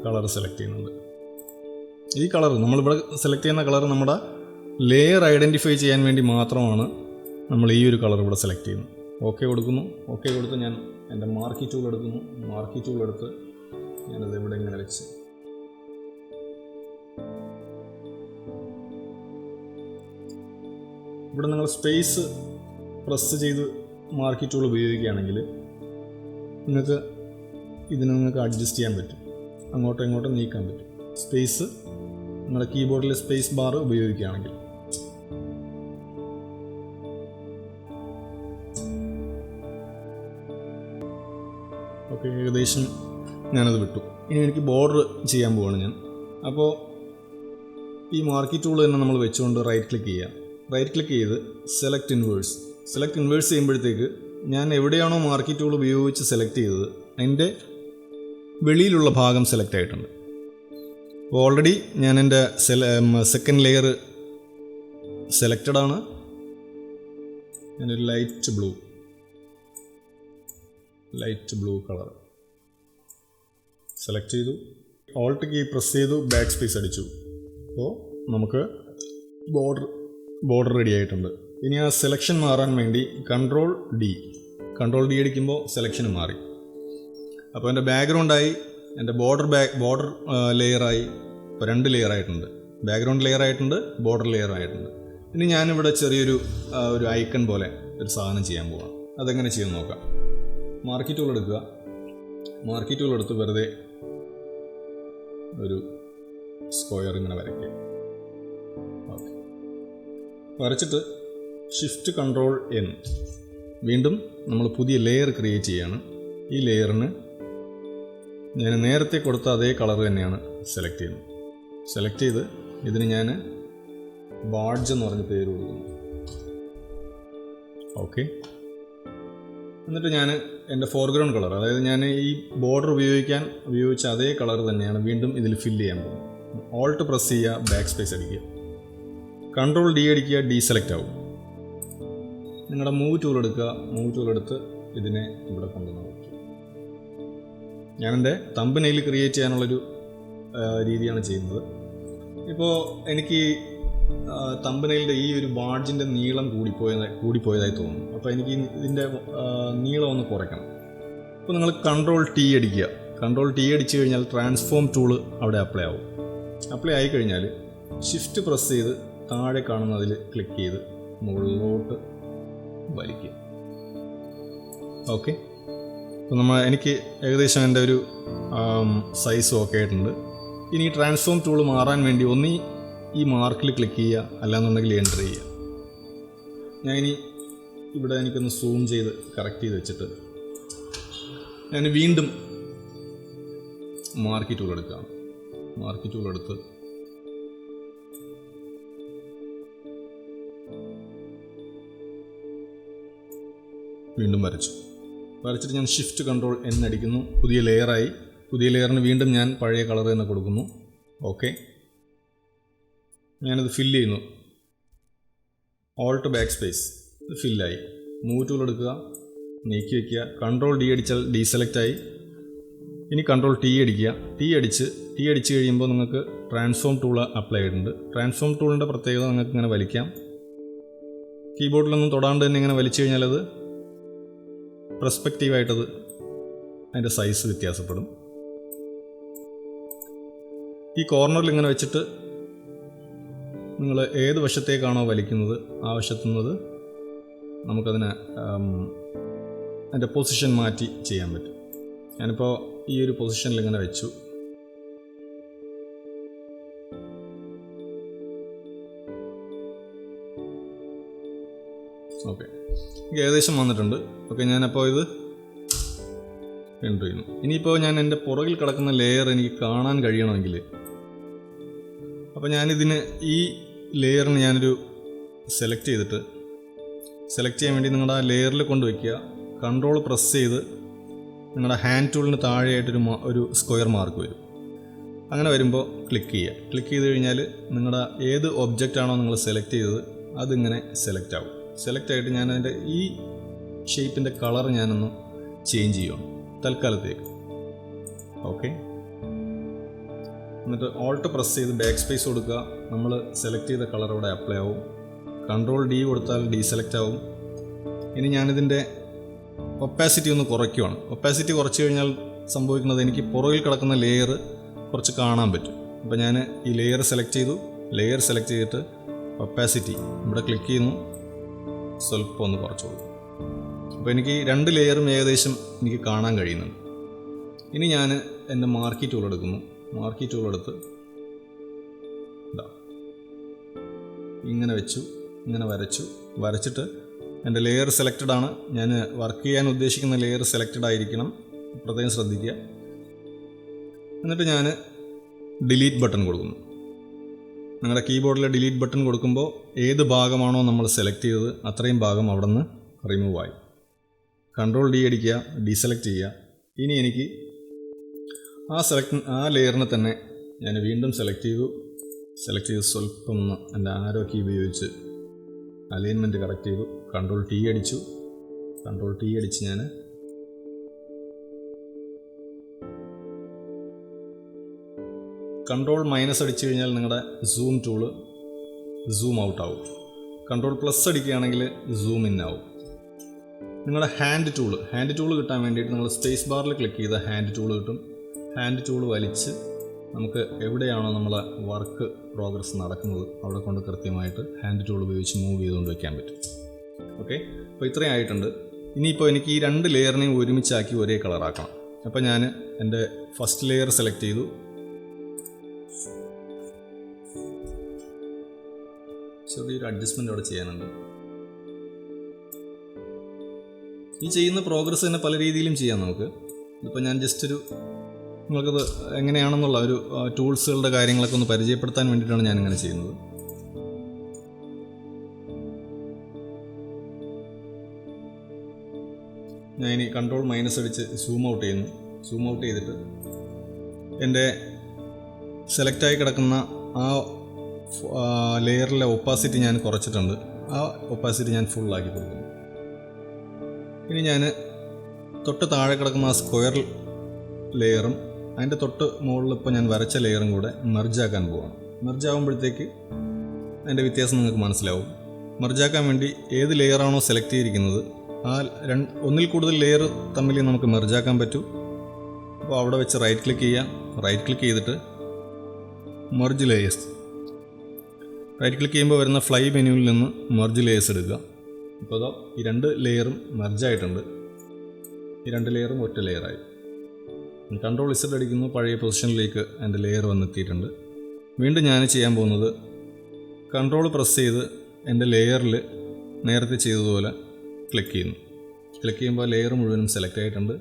കളർ സെലക്ട് ചെയ്യുന്നുണ്ട്. ഈ കളർ നമ്മളിവിടെ സെലക്ട് ചെയ്യുന്ന കളർ നമ്മുടെ ലെയർ ഐഡൻറ്റിഫൈ ചെയ്യാൻ വേണ്ടി മാത്രമാണ് നമ്മൾ ഈ ഒരു കളർ ഇവിടെ സെലക്ട് ചെയ്യുന്നത്. ഓക്കെ കൊടുത്ത് ഞാൻ എൻ്റെ മാർക്കി ടൂൾ എടുക്കുന്നു. മാർക്കി ടൂൾ എടുത്ത് ഞാനത് ഇവിടെ ഇങ്ങനെ വെച്ച് ഇവിടെ നിങ്ങൾ സ്പേസ് പ്രസ് ചെയ്ത് മാർക്കി ടൂൾ ഉപയോഗിക്കുകയാണെങ്കിൽ നിങ്ങൾക്ക് അഡ്ജസ്റ്റ് ചെയ്യാൻ പറ്റും, അങ്ങോട്ടും ഇങ്ങോട്ടും നീക്കാൻ പറ്റും. സ്പേസ് നിങ്ങളുടെ കീബോർഡിലെ സ്പേസ് ബാർ ഉപയോഗിക്കുകയാണെങ്കിൽ. ഓക്കെ, ഏകദേശം ഞാനത് വിട്ടു. ഇനി എനിക്ക് ബോർഡർ ചെയ്യാൻ പോവാണ് ഞാൻ. അപ്പോൾ ഈ മാർക്കി ടൂൾ തന്നെ നമ്മൾ വെച്ചുകൊണ്ട് റൈറ്റ് ക്ലിക്ക് ചെയ്ത് സെലക്ട് ഇൻവേഴ്സ് ചെയ്യുമ്പോഴത്തേക്ക് ഞാൻ എവിടെയാണോ മാർക്കി ടൂൾ ഉപയോഗിച്ച് സെലക്ട് ചെയ്തത് അതിൻ്റെ വെളിയിലുള്ള ഭാഗം സെലക്ട് ആയിട്ടുണ്ട്. അപ്പോൾ ഓൾറെഡി ഞാൻ എൻ്റെ സെക്കൻഡ് ലെയർ സെലക്റ്റഡ് ആണ്. ഞാനൊരു ലൈറ്റ് ബ്ലൂ കളർ സെലക്ട് ചെയ്തു. ഓൾട്ട് കീ പ്രസ് ചെയ്തു, ബാക്ക് സ്പേസ് അടിച്ചു. അപ്പോൾ നമുക്ക് ബോർഡർ റെഡി ആയിട്ടുണ്ട്. ഇനി ആ സെലക്ഷൻ മാറാൻ വേണ്ടി കൺട്രോൾ ഡി അടിക്കുമ്പോൾ സെലക്ഷൻ മാറി. അപ്പോൾ എൻ്റെ ബാക്ക്ഗ്രൗണ്ടായി, എൻ്റെ ബോർഡർ ലെയറായി. ഇപ്പോൾ 2 ലെയർ ആയിട്ടുണ്ട്. ബാക്ക്ഗ്രൗണ്ട് ലെയർ ആയിട്ടുണ്ട്, ബോർഡർ ലെയർ ആയിട്ടുണ്ട്. ഇനി ഞാനിവിടെ ചെറിയൊരു ഒരു ഐക്കൺ പോലെ ഒരു സാധനം ചെയ്യാൻ പോവാം. അതെങ്ങനെ ചെയ്യാൻ നോക്കാം. മാർക്കി ടൂൾ എടുത്ത് വെറുതെ ഒരു സ്ക്വയർ ഇങ്ങനെ വരയ്ക്കുക. ഓക്കെ, വരച്ചിട്ട് ഷിഫ്റ്റ് കൺട്രോൾ N വീണ്ടും നമ്മൾ പുതിയ ലെയർ ക്രിയേറ്റ് ചെയ്യാണ്. ഈ ലെയറിന് ഞാൻ നേരത്തെ കൊടുത്ത അതേ കളർ തന്നെയാണ് സെലക്ട് ചെയ്ത് ഇതിന് ഞാൻ ബാഡ്ജ് എന്ന് പറഞ്ഞ പേര് കൊടുക്കുന്നു. ഓക്കെ, എന്നിട്ട് ഞാൻ എൻ്റെ ഫോർഗ്രൗണ്ട് കളർ, അതായത് ഞാൻ ഈ ബോർഡർ ഉപയോഗിച്ച അതേ കളർ തന്നെയാണ് വീണ്ടും ഇതിൽ ഫില്ല് ചെയ്യാൻ പോകുന്നത്. ഓൾട്ട് പ്രസ് ചെയ്യുക, ബാക്ക് സ്പേസ് അടിക്കുക, കൺട്രോൾ ഡി അടിക്കുക, ഡീസെലക്ട് ആവും. നിങ്ങളുടെ മൂവ് ടൂൾ എടുക്കുക. മൂവ് ടൂൾ എടുത്ത് ഇതിനെ ഇവിടെ കൊണ്ടുവന്ന് വയ്ക്കുക. ഞാൻ എൻ്റെ തമ്പനെയിൽ ക്രിയേറ്റ് ചെയ്യാനുള്ളൊരു രീതിയാണ് ചെയ്യുന്നത്. ഇപ്പോൾ എനിക്ക് തമ്പനെയിലിൻ്റെ ഈ ഒരു ബാഡ്ജിൻ്റെ നീളം കൂടിപ്പോയതായി തോന്നുന്നു. അപ്പോൾ എനിക്ക് ഇതിൻ്റെ നീളം ഒന്ന് കുറയ്ക്കണം. അപ്പോൾ നിങ്ങൾ കൺട്രോൾ ടി അടിക്കുക. കൺട്രോൾ ടി അടിച്ചു കഴിഞ്ഞാൽ ട്രാൻസ്ഫോം ടൂള് അവിടെ അപ്ലൈ ആവും. അപ്ലൈ ആയിക്കഴിഞ്ഞാൽ ഷിഫ്റ്റ് പ്രസ് ചെയ്ത് താഴെ കാണുന്നതിൽ ക്ലിക്ക് ചെയ്ത് മുകളിലോട്ട് വലിക്കുക. ഓക്കെ, അപ്പോൾ എനിക്ക് ഏകദേശം എൻ്റെ ഒരു സൈസ് ഓക്കെ ആയിട്ടുണ്ട്. ഇനി ട്രാൻസ്ഫോം ടൂൾ മാറാൻ വേണ്ടി ഒന്നീ ഈ മാർക്കിൽ ക്ലിക്ക് ചെയ്യുക, അല്ലാന്നുണ്ടെങ്കിൽ എൻ്റർ ചെയ്യുക. ഞാൻ ഇനി ഇവിടെ എനിക്കൊന്ന് സൂം ചെയ്ത് കറക്റ്റ് ചെയ്ത് വെച്ചിട്ട് ഞാൻ വീണ്ടും മാർക്ക് ടൂൾ എടുക്കാം. മാർക്ക് ടൂൾ എടുത്ത് വീണ്ടും വരച്ചിട്ട് ഞാൻ ഷിഫ്റ്റ് കൺട്രോൾ എന്നടിക്കുന്നു. പുതിയ ലെയറായി. പുതിയ ലെയറിന് വീണ്ടും ഞാൻ പഴയ കളർ തന്നെ കൊടുക്കുന്നു. ഓക്കെ, ഞാനത് ഫില്ല് ചെയ്യുന്നു. ഓൾട്ട് ബാക്ക് സ്പേസ്, ഇത് ഫില്ലായി. മൂവ് ടൂൾ എടുക്കുക, നീക്കി വയ്ക്കുക. കൺട്രോൾ ഡി അടിച്ചാൽ ഡീസെലക്റ്റ് ആയി. ഇനി കൺട്രോൾ ടി അടിക്കുക. ടി അടിച്ച് കഴിയുമ്പോൾ നിങ്ങൾക്ക് ട്രാൻസ്ഫോം ടൂൾ അപ്ലൈ ചെയ്തിട്ടുണ്ട്. ട്രാൻസ്ഫോം ടൂളിൻ്റെ പ്രത്യേകത നിങ്ങൾക്ക് ഇങ്ങനെ വലിക്കാം. കീബോർഡിലൊന്നും തൊടാണ്ട് തന്നെ ഇങ്ങനെ വലിച്ചു കഴിഞ്ഞാൽ അത് പെർസ്പെക്റ്റീവായിട്ടത് അതിൻ്റെ സൈസ് വ്യത്യാസപ്പെടും. ഈ കോർണറിൽ ഇങ്ങനെ വെച്ചിട്ട് നിങ്ങൾ ഏത് വശത്തേക്കാണോ വലിക്കുന്നത് ആ വശത്തുനിന്നത് നമുക്കതിനെ അതിൻ്റെ പൊസിഷൻ മാറ്റി ചെയ്യാൻ പറ്റും. ഞാനിപ്പോൾ ഈ ഒരു പൊസിഷനിൽ ഇങ്ങനെ വെച്ചു. ഓക്കെ, ഏകദേശം വന്നിട്ടുണ്ട്. ഓക്കെ, ഞാനപ്പോൾ ഇത് എൻ്റർ ചെയ്യുന്നു. ഇനിയിപ്പോൾ ഞാൻ എൻ്റെ പുറകിൽ കിടക്കുന്ന ലെയർ എനിക്ക് കാണാൻ കഴിയണമെങ്കിൽ, അപ്പോൾ ഞാനിതിന് ഈ ലെയറിന് ഞാനൊരു സെലക്ട് ചെയ്യാൻ വേണ്ടി നിങ്ങളുടെ ആ ലെയറിൽ കൊണ്ടുവയ്ക്കുക. കൺട്രോൾ പ്രസ് ചെയ്ത് നിങ്ങളുടെ ഹാൻഡ് ടൂളിന് താഴെയായിട്ടൊരു സ്ക്വയർ മാർക്ക് വരും. അങ്ങനെ വരുമ്പോൾ ക്ലിക്ക് ചെയ്യുക. ക്ലിക്ക് ചെയ്ത് കഴിഞ്ഞാൽ നിങ്ങളുടെ ഏത് ഒബ്ജക്റ്റാണോ നിങ്ങൾ സെലക്ട് ചെയ്തത് അതിങ്ങനെ സെലക്ട് ആവും. സെലക്ട് ആയിട്ട് ഞാനതിൻ്റെ ഈ ഷേപ്പിൻ്റെ കളർ ഞാനൊന്ന് ചേഞ്ച് ചെയ്യുകയാണ് തൽക്കാലത്തേക്ക്. ഓക്കെ, എന്നിട്ട് ഓൾട്ട് പ്രസ് ചെയ്ത് ബാക്ക് സ്പേസ് കൊടുക്കുക. നമ്മൾ സെലക്ട് ചെയ്ത കളർ ഇവിടെ അപ്ലൈ ആവും. കൺട്രോൾ ഡി കൊടുത്താൽ ഡീസെലക്റ്റ് ആവും. ഇനി ഞാനിതിൻ്റെ ഒപ്പാസിറ്റി ഒന്ന് കുറയ്ക്കുകയാണ്. ഒപ്പാസിറ്റി കുറച്ച് കഴിഞ്ഞാൽ സംഭവിക്കുന്നത് എനിക്ക് പുറകിൽ കിടക്കുന്ന ലെയർ കുറച്ച് കാണാൻ പറ്റും. അപ്പോൾ ഞാൻ ഈ ലെയർ സെലക്ട് ചെയ്തിട്ട് ഒപ്പാസിറ്റി ഇവിടെ ക്ലിക്ക് ചെയ്യുന്നു. സ്വല്പം ഒന്ന് കുറച്ചോളൂ. അപ്പോൾ എനിക്ക് രണ്ട് ലെയറും ഏകദേശം എനിക്ക് കാണാൻ കഴിയുന്നുണ്ട്. ഇനി ഞാൻ എൻ്റെ മാർക്കി ടൂൾ എടുക്കുന്നു. മാർക്കി ടൂൾ എടുത്ത് ഇങ്ങനെ വെച്ചു, ഇങ്ങനെ വരച്ചിട്ട് എൻ്റെ ലെയർ സെലക്റ്റഡ് ആണ്. ഞാൻ വർക്ക് ചെയ്യാൻ ഉദ്ദേശിക്കുന്ന ലെയർ സെലക്റ്റഡ് ആയിരിക്കണം, പ്രത്യേകം ശ്രദ്ധിക്കുക. എന്നിട്ട് ഞാൻ ഡിലീറ്റ് ബട്ടൺ കൊടുക്കുന്നു. നിങ്ങളുടെ കീബോർഡിലെ ഡിലീറ്റ് ബട്ടൺ കൊടുക്കുമ്പോൾ ഏത് ഭാഗമാണോ നമ്മൾ സെലക്ട് ചെയ്തത് അത്രയും ഭാഗം അവിടെ നിന്ന് റിമൂവ് ആയി. കൺട്രോൾ ഡി അടിക്കുക, ഡീസെലക്ട് ചെയ്യുക. ഇനി എനിക്ക് ആ ലെയറിനെ തന്നെ ഞാൻ വീണ്ടും സെലക്ട് ചെയ്ത് സ്വല്പം ഒന്ന് എൻ്റെ ആരോ കീ ഉപയോഗിച്ച് അലൈൻമെൻറ്റ് കറക്റ്റ് ചെയ്തു. കൺട്രോൾ ടി അടിച്ച് ഞാൻ കൺട്രോൾ മൈനസ് അടിച്ചു കഴിഞ്ഞാൽ നിങ്ങളുടെ സൂം ടൂള് സൂം ഔട്ട് ആവും. കൺട്രോൾ പ്ലസ് അടിക്കുകയാണെങ്കിൽ സൂം ഇൻ ആവും. നിങ്ങളുടെ ഹാൻഡ് ടൂള് കിട്ടാൻ വേണ്ടിയിട്ട് നിങ്ങൾ സ്പേസ് ബാറിൽ ക്ലിക്ക് ചെയ്താൽ ഹാൻഡ് ടൂള് കിട്ടും. ഹാൻഡ് ടൂള് വലിച്ച് നമുക്ക് എവിടെയാണോ നമ്മളെ വർക്ക് പ്രോഗ്രസ് നടക്കുന്നത് അവിടെ കൊണ്ട് കൃത്യമായിട്ട് ഹാൻഡ് ടൂൾ ഉപയോഗിച്ച് മൂവ് ചെയ്തുകൊണ്ട് വയ്ക്കാൻ പറ്റും. ഓക്കെ, അപ്പോൾ ഇത്രയും ആയിട്ടുണ്ട്. ഇനിയിപ്പോൾ എനിക്ക് ഈ രണ്ട് ലെയറിനെയും ഒരുമിച്ചാക്കി ഒരേ കളറാക്കണം. അപ്പോൾ ഞാൻ എൻ്റെ ഫസ്റ്റ് ലെയർ സെലക്ട് ചെയ്തു. ചെറിയൊരു അഡ്ജസ്റ്റ്മെൻ്റ് അവിടെ ചെയ്യാനുണ്ട്. ഈ ചെയ്യുന്ന പ്രോഗ്രസ് തന്നെ പല രീതിയിലും ചെയ്യാം നമുക്ക്. ഇപ്പോൾ ഞാൻ ജസ്റ്റ് നിങ്ങൾക്കത് എങ്ങനെയാണെന്നുള്ള ഒരു ടൂൾസുകളുടെ കാര്യങ്ങളൊക്കെ ഒന്ന് പരിചയപ്പെടുത്താൻ വേണ്ടിയിട്ടാണ് ഞാനിങ്ങനെ ചെയ്യുന്നത്. ഞാൻ ഇനി കൺട്രോൾ മൈനസ് അടിച്ച് സൂം ഔട്ട് ചെയ്യുന്നു. സൂം ഔട്ട് ചെയ്തിട്ട് എൻ്റെ സെലക്റ്റായി കിടക്കുന്ന ആ ലെയറിലെ ഒപ്പാസിറ്റി ഞാൻ കുറച്ചിട്ടുണ്ട്. ആ ഒപ്പാസിറ്റി ഞാൻ ഫുള്ളാക്കി കൊടുക്കുന്നു. ഇനി ഞാൻ തൊട്ട് താഴെ കിടക്കുന്ന ആ സ്ക്വയർ ലെയറും അതിൻ്റെ തൊട്ട് മുകളിൽ ഇപ്പോൾ ഞാൻ വരച്ച ലെയറും കൂടെ മെർജാക്കാൻ പോവാണ്. മെർജാകുമ്പോഴത്തേക്ക് അതിൻ്റെ വ്യത്യാസം നിങ്ങൾക്ക് മനസ്സിലാവും. മെർജാക്കാൻ വേണ്ടി ഏത് ലെയറാണോ സെലക്ട് ചെയ്തിരിക്കുന്നത് ആ ഒന്നിൽ കൂടുതൽ ലെയർ തമ്മിൽ നമുക്ക് മെർജാക്കാൻ പറ്റും. അപ്പോൾ അവിടെ വെച്ച് റൈറ്റ് ക്ലിക്ക് ചെയ്യാം. റൈറ്റ് ക്ലിക്ക് ചെയ്തിട്ട് മെർജ് ലേയേഴ്സ്, റൈറ്റ് ക്ലിക്ക് ചെയ്യുമ്പോൾ വരുന്ന ഫ്ലൈ മെനുവിൽ നിന്ന് മെർജ് ലേയേഴ്സ് എടുക്കുക. ഇപ്പോൾ അതാ ഈ 2 ലെയറും മെർജായിട്ടുണ്ട്. ഈ 2 ലെയറും ഒറ്റ ലെയറായി. കൺട്രോൾ Z അടിക്കുന്നു, പഴയ പൊസിഷനിലേക്ക് എൻ്റെ ലെയർ വന്നെത്തിയിട്ടുണ്ട്. വീണ്ടും ഞാൻ ചെയ്യാൻ പോകുന്നത് കൺട്രോൾ പ്രസ് ചെയ്ത് എൻ്റെ ലെയറിൽ നേരത്തെ ചെയ്തതുപോലെ ക്ലിക്ക് ചെയ്യുന്നു. ക്ലിക്ക് ചെയ്യുമ്പോൾ ലെയർ മുഴുവനും സെലക്ട് ആയിട്ടുണ്ട്.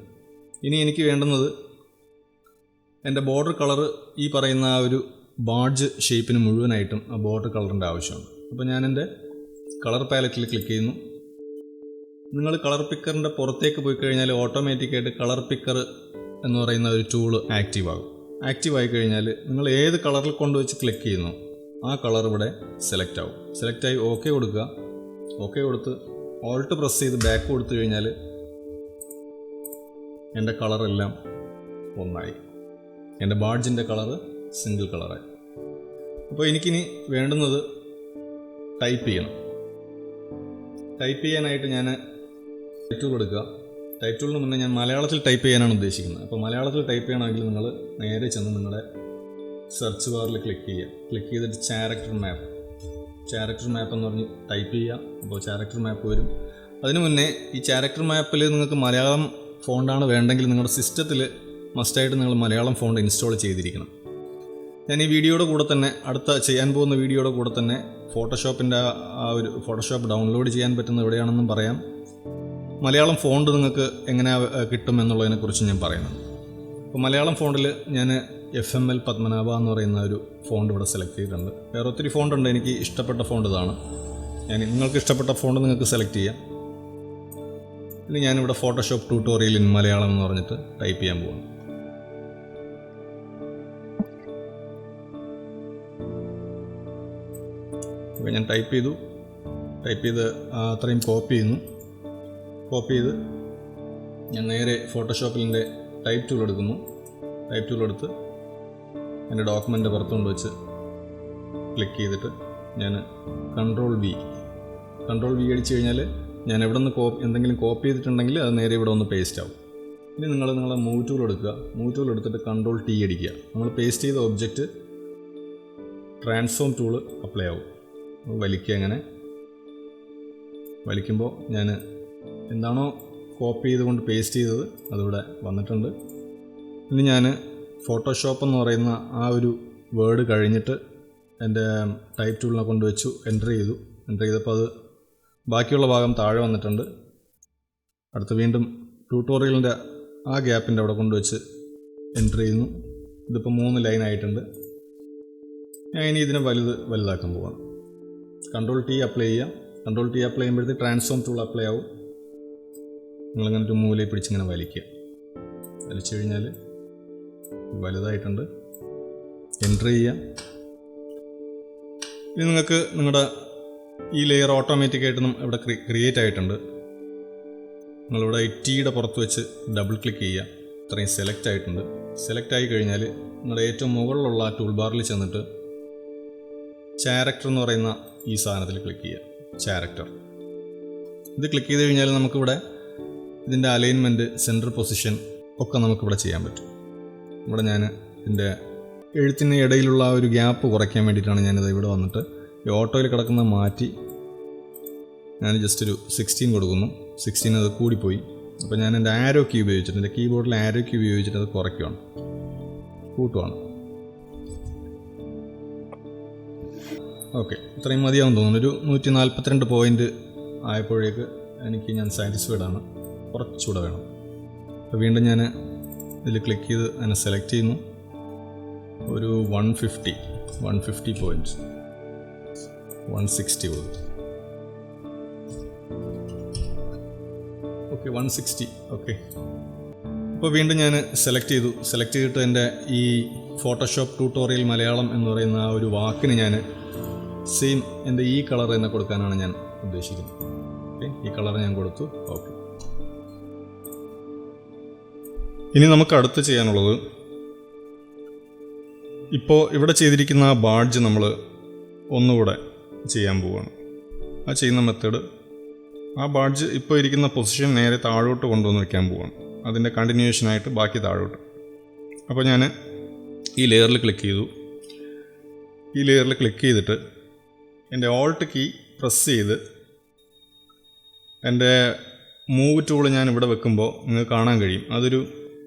ഇനി എനിക്ക് വേണ്ടുന്നത് എൻ്റെ ബോർഡർ കളർ ഈ പറയുന്ന ആ ഒരു ബാഡ്ജ് ഷേപ്പിന് മുഴുവനായിട്ടും ആ ബോർഡർ കളറിൻ്റെ ആവശ്യമാണ്. അപ്പോൾ ഞാൻ എൻ്റെ കളർ പാലറ്റിൽ ക്ലിക്ക് ചെയ്യുന്നു. നിങ്ങൾ കളർ പിക്കറിൻ്റെ പുറത്തേക്ക് പോയി കഴിഞ്ഞാൽ ഓട്ടോമാറ്റിക്കായിട്ട് കളർ പിക്കർ എന്ന് പറയുന്ന ഒരു ടൂള് ആക്റ്റീവ് ആകും. ആക്റ്റീവ് ആയി കഴിഞ്ഞാൽ നിങ്ങൾ ഏത് കളറിൽ കൊണ്ടുവച്ച് ക്ലിക്ക് ചെയ്യുന്നു ആ കളർ ഇവിടെ സെലക്ട് ആവും. സെലക്റ്റായി ഓക്കെ കൊടുക്കുക. ഓക്കെ കൊടുത്ത് ഓൾട്ട് പ്രസ് ചെയ്ത് ബാക്ക് കൊടുത്തു കഴിഞ്ഞാൽ എൻ്റെ കളറെല്ലാം ഒന്നായി. എൻ്റെ ബാഡ്ജിൻ്റെ കളറ് സിംഗിൾ കളറായി. അപ്പോൾ എനിക്കിനി വേണ്ടുന്നത് ടൈപ്പ് ചെയ്യണം. ടൈപ്പ് ചെയ്യാനായിട്ട് ഞാൻ ടൈപ്പ് ടൂൾ എടുക്കുക. ടൈപ്പ് ടൂളിന് മുന്നേ ഞാൻ മലയാളത്തിൽ ടൈപ്പ് ചെയ്യാനാണ് ഉദ്ദേശിക്കുന്നത്. അപ്പോൾ മലയാളത്തിൽ ടൈപ്പ് ചെയ്യണമെങ്കിൽ നിങ്ങൾ നേരെ ചെന്ന് നിങ്ങളുടെ സെർച്ച് ബാറിൽ ക്ലിക്ക് ചെയ്യുക. ക്ലിക്ക് ചെയ്തിട്ട് ക്യാരക്ടർ മാപ്പ് എന്ന് പറഞ്ഞ് ടൈപ്പ് ചെയ്യുക. അപ്പോൾ ക്യാരക്ടർ മാപ്പ് വരും. അതിനു മുന്നേ ഈ ക്യാരക്ടർ മാപ്പിൽ നിങ്ങൾക്ക് മലയാളം ഫോണ്ടാണ് വേണ്ടെങ്കിൽ നിങ്ങളുടെ സിസ്റ്റത്തിൽ മസ്റ്റായിട്ട് നിങ്ങൾ മലയാളം ഫോണ്ട് ഇൻസ്റ്റാൾ ചെയ്തിരിക്കണം. ഞാൻ ഈ വീഡിയോയുടെ കൂടെ തന്നെ അടുത്ത ചെയ്യാൻ പോകുന്ന വീഡിയോയുടെ കൂടെ തന്നെ ഫോട്ടോഷോപ്പിൻ്റെ ആ ഒരു ഫോട്ടോഷോപ്പ് ഡൗൺലോഡ് ചെയ്യാൻ പറ്റുന്ന എവിടെയാണെന്നും പറയാം. മലയാളം ഫോണ്ട് നിങ്ങൾക്ക് എങ്ങനെ കിട്ടും എന്നുള്ളതിനെക്കുറിച്ച് ഞാൻ പറയുന്നുണ്ട്. അപ്പോൾ മലയാളം ഫോണ്ടിൽ ഞാൻ FML പത്മനാഭ എന്ന് പറയുന്ന ഒരു ഫോണ്ട് ഇവിടെ സെലക്ട് ചെയ്തിട്ടുണ്ട്. വേറെ ഒത്തിരി ഫോണ്ടുണ്ട്. എനിക്ക് ഇഷ്ടപ്പെട്ട ഫോണ്ട് ഇതാണ്. നിങ്ങൾക്ക് ഇഷ്ടപ്പെട്ട ഫോണ്ട് നിങ്ങൾക്ക് സെലക്ട് ചെയ്യാം. ഇനി ഞാനിവിടെ ഫോട്ടോഷോപ്പ് ട്യൂട്ടോറിയൽ ഇൻ മലയാളം എന്ന് പറഞ്ഞിട്ട് ടൈപ്പ് ചെയ്യാൻ പോവാം. അപ്പോൾ ഞാൻ ടൈപ്പ് ചെയ്ത് അത്രയും കോപ്പി ചെയ്യുന്നു. കോപ്പി ചെയ്ത് ഞാൻ നേരെ ഫോട്ടോഷോപ്പിൻ്റെ ടൈപ്പ് ടൂൾ എടുക്കുന്നു. ടൈപ്പ് ടൂൾ എടുത്ത് എൻ്റെ ഡോക്യുമെൻ്റ് പുറത്തുകൊണ്ട് വെച്ച് ക്ലിക്ക് ചെയ്തിട്ട് ഞാൻ കൺട്രോൾ V അടിച്ചു കഴിഞ്ഞാൽ ഞാൻ എവിടെ നിന്ന് എന്തെങ്കിലും കോപ്പി ചെയ്തിട്ടുണ്ടെങ്കിൽ അത് നേരെ ഇവിടെ ഒന്ന് പേസ്റ്റ് ആവും. ഇനി നിങ്ങളെ മൂവ് ടൂൾ എടുക്കുക. മൂവ് ടൂൾ എടുത്തിട്ട് കൺട്രോൾ T അടിക്കുക. നമ്മൾ പേസ്റ്റ് ചെയ്ത ഒബ്ജക്റ്റ് ട്രാൻസ്ഫോം ടൂള് അപ്ലൈ ആവും. വലിക്കുക. അങ്ങനെ വലിക്കുമ്പോൾ ഞാൻ എന്താണോ കോപ്പി ചെയ്തുകൊണ്ട് പേസ്റ്റ് ചെയ്തത് അതിവിടെ വന്നിട്ടുണ്ട്. ഇനി ഞാൻ ഫോട്ടോഷോപ്പ് എന്ന് പറയുന്ന ആ ഒരു വേർഡ് കഴിഞ്ഞിട്ട് എൻ്റെ ടൈപ്പ് ടൂളിനെ കൊണ്ടുവച്ചു എൻ്റർ ചെയ്തപ്പോൾ അത് ബാക്കിയുള്ള ഭാഗം താഴെ വന്നിട്ടുണ്ട്. അടുത്ത് വീണ്ടും ട്യൂട്ടോറിയലിൻ്റെ ആ ഗ്യാപ്പിൻ്റെ അവിടെ കൊണ്ടുവച്ച് എൻ്റർ ചെയ്യുന്നു. ഇതിപ്പോൾ 3 ലൈൻ ആയിട്ടുണ്ട്. ഞാൻ ഇനി ഇതിനെ വലുതാക്കാൻ പോവാം. കൺട്രോൾ T അപ്ലൈ ചെയ്യാം. കൺട്രോൾ T അപ്ലൈ ചെയ്യുമ്പോഴത്തേക്ക് ട്രാൻസ്ഫോം ടൂൾ അപ്ലൈ ആവും. നിങ്ങളിങ്ങനെ ഒരു മൂലയിൽ പിടിച്ചിങ്ങനെ വലിക്കുക. വലിച്ചു കഴിഞ്ഞാൽ വലുതായിട്ടുണ്ട്. എൻ്റർ ചെയ്യുക. ഇനി നിങ്ങൾക്ക് നിങ്ങളുടെ ഈ ലെയർ ഓട്ടോമാറ്റിക്കായിട്ടും ഇവിടെ ക്രിയേറ്റ് ആയിട്ടുണ്ട്. നിങ്ങളിവിടെ Tയുടെ പുറത്ത് വെച്ച് ഡബിൾ ക്ലിക്ക് ചെയ്യുക. ഇത്രയും സെലക്ട് ആയിട്ടുണ്ട്. സെലക്ട് ആയി കഴിഞ്ഞാൽ നിങ്ങളുടെ ഏറ്റവും മുകളിലുള്ള ടൂൾ ബാറിൽ ചെന്നിട്ട് ക്യാരക്ടർ എന്ന് പറയുന്ന ഈ സാധനത്തിൽ ക്ലിക്ക് ചെയ്യുക. ക്യാരക്ടർ ഇത് ക്ലിക്ക് ചെയ്ത് കഴിഞ്ഞാൽ നമുക്കിവിടെ ഇതിൻ്റെ അലൈൻമെൻറ്റ്, സെൻറ്റർ പൊസിഷൻ ഒക്കെ നമുക്കിവിടെ ചെയ്യാൻ പറ്റും. ഇവിടെ ഞാൻ ഇതിൻ്റെ എഴുത്തിന് ഇടയിലുള്ള ആ ഒരു ഗ്യാപ്പ് കുറയ്ക്കാൻ വേണ്ടിയിട്ടാണ് ഞാനിത് ഇവിടെ വന്നിട്ട് ഈ ഓട്ടോയിൽ കിടക്കുന്ന മാറ്റി ഞാൻ ജസ്റ്റ് ഒരു 16 കൊടുക്കുന്നു. 16 അത് കൂടിപ്പോയി. അപ്പോൾ ഞാൻ എൻ്റെ ആരോ കീ ഉപയോഗിച്ചിട്ട് എൻ്റെ കീബോർഡിൽ ആരോ കീ ഉപയോഗിച്ചിട്ട് അത് കുറയ്ക്കുകയാണ്, കൂട്ടുവാണ്. ഓക്കെ, ഇത്രയും മതിയാവും തോന്നുന്നു. ഒരു 142 പോയിൻ്റ് ആയപ്പോഴേക്ക് ഞാൻ സാറ്റിസ്ഫൈഡ് ആണ്. കുറച്ചുകൂടെ വേണം. അപ്പോൾ വീണ്ടും ഞാൻ ഇതിൽ ക്ലിക്ക് ചെയ്ത് അതിനെ സെലക്ട് ചെയ്യുന്നു. ഒരു 150 പോയിൻറ്റ്സ്, 160 കൊടുത്തു. ഓക്കെ, 160. ഓക്കെ, അപ്പോൾ വീണ്ടും ഞാൻ സെലക്ട് ചെയ്തിട്ട് എൻ്റെ ഈ ഫോട്ടോഷോപ്പ് ട്യൂട്ടോറിയൽ മലയാളം എന്ന് പറയുന്ന ആ ഒരു വാക്കിന് ഞാൻ സെയിം എൻ്റെ ഈ കളർ തന്നെ കൊടുക്കാനാണ് ഞാൻ ഉദ്ദേശിക്കുന്നത്. ഓക്കെ, ഈ കളർ ഞാൻ കൊടുത്തു. ഓക്കെ, ഇനി നമുക്ക് അടുത്ത് ചെയ്യാനുള്ളത്, ഇപ്പോൾ ഇവിടെ ചെയ്തിരിക്കുന്ന ആ ബാഡ്ജ് നമ്മൾ ഒന്നുകൂടെ ചെയ്യാൻ പോവുകയാണ്. ആ ചെയ്യുന്ന മെത്തേഡ്, ആ ബാഡ്ജ് ഇപ്പോൾ ഇരിക്കുന്ന പൊസിഷൻ നേരെ താഴോട്ട് കൊണ്ടുവന്ന് വയ്ക്കാൻ പോവുകയാണ്. അതിൻ്റെ കണ്ടിന്യൂഷനായിട്ട് ബാക്കി താഴോട്ട്. അപ്പോൾ ഞാൻ ഈ ലെയറിൽ ക്ലിക്ക് ചെയ്തു. ഈ ലെയറിൽ ക്ലിക്ക് ചെയ്തിട്ട് എൻ്റെ ഓൾട്ട് കീ പ്രസ് ചെയ്ത് എൻ്റെ മൂവ് ടൂൾ ഞാൻ ഇവിടെ വെക്കുമ്പോൾ നിങ്ങൾക്ക് കാണാൻ കഴിയും, അതൊരു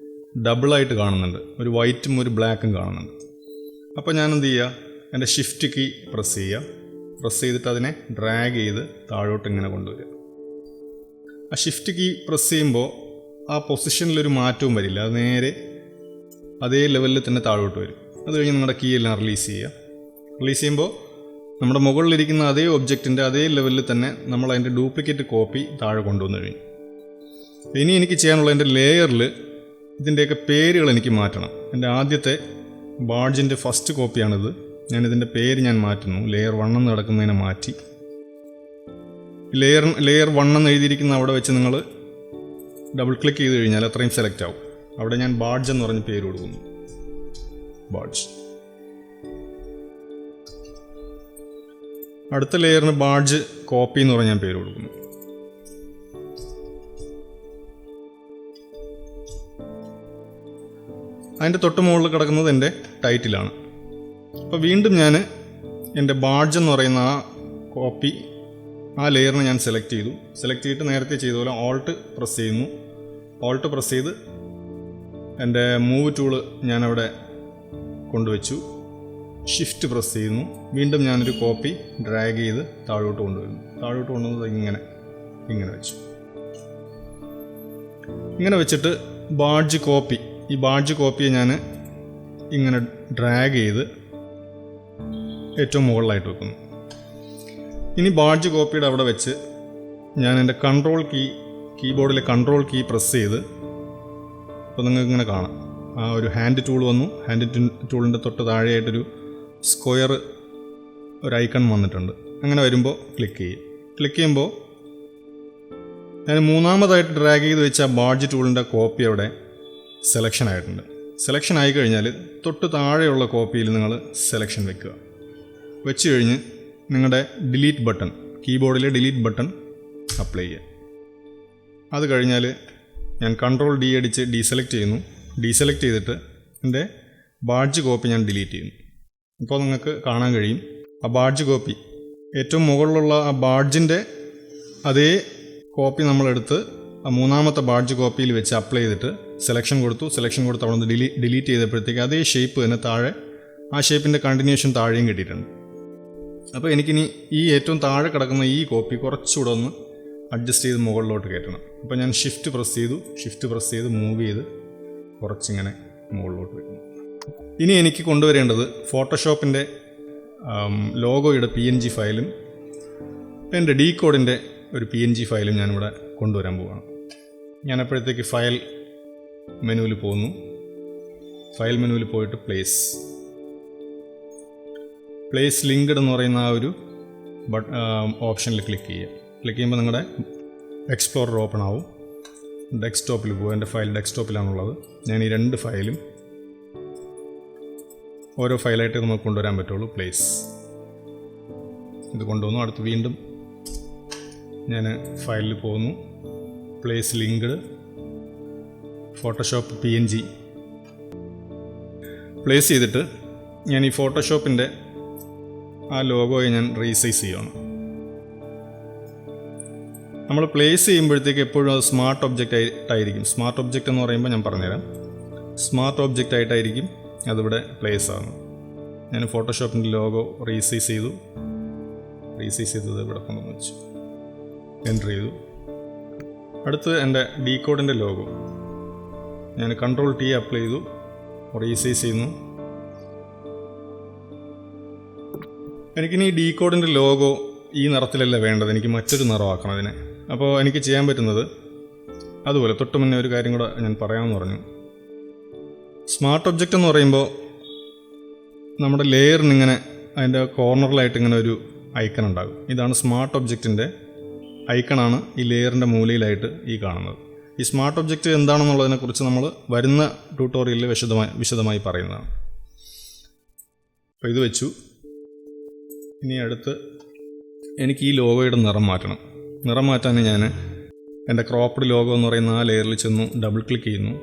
ഡബിളായിട്ട് കാണുന്നുണ്ട്. ഒരു വൈറ്റും ഒരു ബ്ലാക്കും കാണുന്നുണ്ട്. അപ്പോൾ ഞാൻ എന്ത് ചെയ്യുക, എൻ്റെ ഷിഫ്റ്റ് കീ പ്രസ് ചെയ്യുക. പ്രസ് ചെയ്തിട്ട് അതിനെ ഡ്രാഗ് ചെയ്ത് താഴോട്ട് ഇങ്ങനെ കൊണ്ടുവരിക. ആ ഷിഫ്റ്റ് കീ പ്രസ് ചെയ്യുമ്പോൾ ആ പൊസിഷനിലൊരു മാറ്റവും വരില്ല. അത് നേരെ അതേ ലെവലിൽ തന്നെ താഴോട്ട് വരും. അത് കഴിഞ്ഞ് നിങ്ങളുടെ കീ എല്ലാം റിലീസ് ചെയ്യുക. റിലീസ് ചെയ്യുമ്പോൾ നമ്മുടെ മുകളിലിരിക്കുന്ന അതേ ഒബ്ജക്റ്റിൻ്റെ അതേ ലെവലിൽ തന്നെ നമ്മൾ അതിൻ്റെ ഡ്യൂപ്ലിക്കേറ്റ് കോപ്പി താഴെ കൊണ്ടുവന്ന് കഴിഞ്ഞു. ഇനി എനിക്ക് ചെയ്യാനുള്ള എൻ്റെ ലെയറിൽ ഇതിൻ്റെയൊക്കെ പേരുകൾ എനിക്ക് മാറ്റണം. എൻ്റെ ആദ്യത്തെ ബാഡ്ജിൻ്റെ ഫസ്റ്റ് കോപ്പിയാണിത്. ഞാനിതിൻ്റെ പേര് ഞാൻ മാറ്റുന്നു. ലെയർ 1 എന്ന് കിടക്കുന്നതിനെ മാറ്റി ലെയർ 1 എന്ന് എഴുതിയിരിക്കുന്ന അവിടെ വെച്ച് നിങ്ങൾ ഡബിൾ ക്ലിക്ക് ചെയ്ത് കഴിഞ്ഞാൽ അത്രയും സെലക്ട് ആവും. അവിടെ ഞാൻ ബാഡ്ജ് എന്ന് പറഞ്ഞ് പേര് കൊടുക്കുന്നു. ബാഡ്ജ്. അടുത്ത ലെയറിന് ബാഡ്ജ് കോപ്പി എന്ന് പറഞ്ഞ് ഞാൻ പേര് കൊടുക്കുന്നു. അതിൻ്റെ തൊട്ട് മുകളിൽ കിടക്കുന്നത് എൻ്റെ ടൈറ്റിലാണ്. അപ്പോൾ വീണ്ടും ഞാൻ എൻ്റെ ബാഡ്ജ് എന്ന് പറയുന്ന ആ കോപ്പി, ആ ലെയറിനെ ഞാൻ സെലക്ട് ചെയ്തു. സെലക്ട് ചെയ്തിട്ട് നേരത്തെ ചെയ്ത പോലെ ഓൾട്ട് പ്രസ് ചെയ്യുന്നു. ഓൾട്ട് പ്രസ് ചെയ്ത് എൻ്റെ മൂവ് ടൂള് ഞാനവിടെ കൊണ്ടുവച്ചു. ഷിഫ്റ്റ് പ്രസ് ചെയ്യുന്നു. വീണ്ടും ഞാനൊരു കോപ്പി ഡ്രാഗ് ചെയ്ത് താഴോട്ട് കൊണ്ടുവരുന്നു. താഴോട്ട് കൊണ്ടുവന്നത് ഇങ്ങനെ വെച്ചു. ഇങ്ങനെ വെച്ചിട്ട് ബാഡ്ജ് കോപ്പി, ഈ ബാഡ്ജ് കോപ്പിയെ ഞാൻ ഇങ്ങനെ ഡ്രാഗ് ചെയ്ത് ഏറ്റവും മുകളിലായിട്ട് വെക്കുന്നു. ഇനി ബാഡ്ജ് കോപ്പിയുടെ അവിടെ വെച്ച് ഞാൻ എൻ്റെ കീബോർഡിലെ കൺട്രോൾ കീ പ്രസ് ചെയ്ത്, അപ്പോൾ നിങ്ങൾക്ക് ഇങ്ങനെ കാണാം, ആ ഒരു ഹാൻഡ് ടൂൾ വന്നു. ഹാൻഡ് ടൂളിൻ്റെ തൊട്ട് താഴെയായിട്ടൊരു സ്ക്വയർ ഒരു ഐക്കൺ വന്നിട്ടുണ്ട്. അങ്ങനെ വരുമ്പോൾ ക്ലിക്ക് ചെയ്യും. ക്ലിക്ക് ചെയ്യുമ്പോൾ ഞാൻ മൂന്നാമതായിട്ട് ഡ്രാഗ് ചെയ്ത് വെച്ച ബാഡ്ജ് ടൂളിൻ്റെ കോപ്പി അവിടെ സെലക്ഷൻ ആയിട്ടുണ്ട്. സെലക്ഷൻ ആയി കഴിഞ്ഞാൽ തൊട്ട് താഴെയുള്ള കോപ്പിയിൽ നിങ്ങൾ സെലക്ഷൻ വെക്കുക. വെച്ച് കഴിഞ്ഞ് നിങ്ങളുടെ ഡിലീറ്റ് ബട്ടൺ, കീബോർഡിലെ ഡിലീറ്റ് ബട്ടൺ അപ്ലൈ ചെയ്യുക. അത് കഴിഞ്ഞാൽ ഞാൻ കൺട്രോൾ ഡി അടിച്ച് ഡീസെലക്ട് ചെയ്യുന്നു. ഡീസെലക്ട് ചെയ്തിട്ട് എൻ്റെ ബാഡ്ജ് കോപ്പി ഞാൻ ഡിലീറ്റ് ചെയ്യുന്നു. ഇപ്പോൾ നിങ്ങൾക്ക് കാണാൻ കഴിയും, ആ ബാഡ്ജ് കോപ്പി ഏറ്റവും മുകളിലുള്ള ആ ബാഡ്ജിൻ്റെ അതേ കോപ്പി നമ്മളെടുത്ത് ആ മൂന്നാമത്തെ ബാഡ്ജ് കോപ്പിയിൽ വെച്ച് അപ്ലൈ ചെയ്തിട്ട് സെലക്ഷൻ കൊടുത്തു. സെലക്ഷൻ കൊടുത്ത് അവിടെ നിന്ന് ഡിലീറ്റ് ചെയ്തപ്പോഴത്തേക്ക് അതേ ഷേപ്പ് തന്നെ താഴെ, ആ ഷേപ്പിൻ്റെ കണ്ടിന്യൂഷൻ താഴെയും കിട്ടിയിട്ടുണ്ട്. അപ്പോൾ എനിക്കിനി ഈ ഏറ്റവും താഴെ കിടക്കുന്ന ഈ കോപ്പി കുറച്ചുകൂടെ ഒന്ന് അഡ്ജസ്റ്റ് ചെയ്ത് മുകളിലോട്ട് കയറ്റണം. അപ്പോൾ ഞാൻ ഷിഫ്റ്റ് പ്രസ് ചെയ്ത് മൂവ് ചെയ്ത് കുറച്ചിങ്ങനെ മുകളിലോട്ട് വയ്ക്കുന്നു. ഇനി എനിക്ക് കൊണ്ടുവരേണ്ടത് ഫോട്ടോഷോപ്പിൻ്റെ ലോഗോയുടെ PNG ഫയലും എൻ്റെ ഡീകോഡിൻ്റെ ഒരു PNG ഫയലും ഞാനിവിടെ കൊണ്ടുവരാൻ പോവുകയാണ്. ഞാനപ്പോഴത്തേക്ക് ഫയൽ മെനുവിൽ പോകുന്നു. ഫയൽ മെനുവിൽ പോയിട്ട് പ്ലേസ് ലിങ്ക്ഡ് എന്ന് പറയുന്ന ആ ഒരു ഓപ്ഷനിൽ ക്ലിക്ക് ചെയ്യുക. ക്ലിക്ക് ചെയ്യുമ്പോൾ നിങ്ങളുടെ എക്സ്പ്ലോറർ ഓപ്പൺ ആവും. ഡെസ്ക്ടോപ്പിൽ പോകും. എൻ്റെ ഫയൽ ഡെസ്ക്ടോപ്പിലാണുള്ളത്. ഞാൻ ഈ 2 ഫയലും ഓരോ ഫയലായിട്ട് നമുക്ക് കൊണ്ടുവരാൻ പറ്റുള്ളൂ. ഇത് കൊണ്ടുവന്നു. അടുത്ത് വീണ്ടും ഞാൻ ഫയലിൽ പോകുന്നു. Place linked Photoshop PNG place ചെയ്തിട്ട് ഞാൻ ഈ ഫോട്ടോഷോപ്പിൻ്റെ ആ ലോഗോയെ ഞാൻ റീസൈസ് ചെയ്യുകയാണ്. നമ്മൾ പ്ലേസ് ചെയ്യുമ്പോഴത്തേക്ക് എപ്പോഴും അത് സ്മാർട്ട് ഒബ്ജക്റ്റ് ആയിട്ടായിരിക്കും. സ്മാർട്ട് ഒബ്ജക്റ്റ് എന്ന് പറയുമ്പോൾ ഞാൻ പറഞ്ഞുതരാം. സ്മാർട്ട് ഒബ്ജക്റ്റ് ആയിട്ടായിരിക്കും അതിവിടെ പ്ലേസ് ആകുന്നു. ഞാൻ ഫോട്ടോഷോപ്പിൻ്റെ ലോഗോ റീസൈസ് ചെയ്തത് ഇവിടെ കൊണ്ടുവന്ന് വെച്ചു. എൻ്റർ ചെയ്തു. അടുത്ത് എൻ്റെ ഡീകോഡിൻ്റെ ലോഗോ ഞാൻ കൺട്രോൾ T അപ്ലൈ ചെയ്തു. റീസൈസ് ചെയ്യുന്നു. എനിക്കിനി ഈ ഡീകോഡിൻ്റെ ലോഗോ ഈ നിറത്തിലല്ല വേണ്ടത്, എനിക്ക് മറ്റൊരു നിറമാക്കണം അതിനെ. അപ്പോൾ എനിക്ക് ചെയ്യാൻ പറ്റുന്നത് അതുപോലെ തൊട്ട് മുന്നേ ഒരു കാര്യം കൂടെ ഞാൻ പറയാമെന്ന് പറഞ്ഞു. സ്മാർട്ട് ഒബ്ജക്റ്റ് എന്ന് പറയുമ്പോൾ നമ്മുടെ ലെയറിനിങ്ങനെ അതിൻ്റെ കോർണറിലായിട്ട് ഇങ്ങനെ ഒരു ഐക്കൺ ഉണ്ടാകും. ഇതാണ് സ്മാർട്ട് ഒബ്ജക്റ്റിൻ്റെ ഐക്കണാണ് ഈ ലെയറിൻ്റെ മൂലയിലായിട്ട് ഈ കാണുന്നത്. ഈ സ്മാർട്ട് ഒബ്ജക്റ്റ് എന്താണെന്നുള്ളതിനെക്കുറിച്ച് നമ്മൾ വരുന്ന ട്യൂട്ടോറിയലിൽ വിശദമായി പറയുന്നതാണ്. അപ്പോൾ ഇത് വെച്ചു. ഇനി അടുത്ത് എനിക്ക് ഈ ലോഗോയുടെ നിറം മാറ്റണം. നിറം മാറ്റാൻ ഞാൻ എൻ്റെ ക്രോപ്പ്ഡ് ലോഗോ എന്ന് പറയുന്ന ആ ലെയറിൽ ചെന്നു ഡബിൾ ക്ലിക്ക് ചെയ്യുന്നു.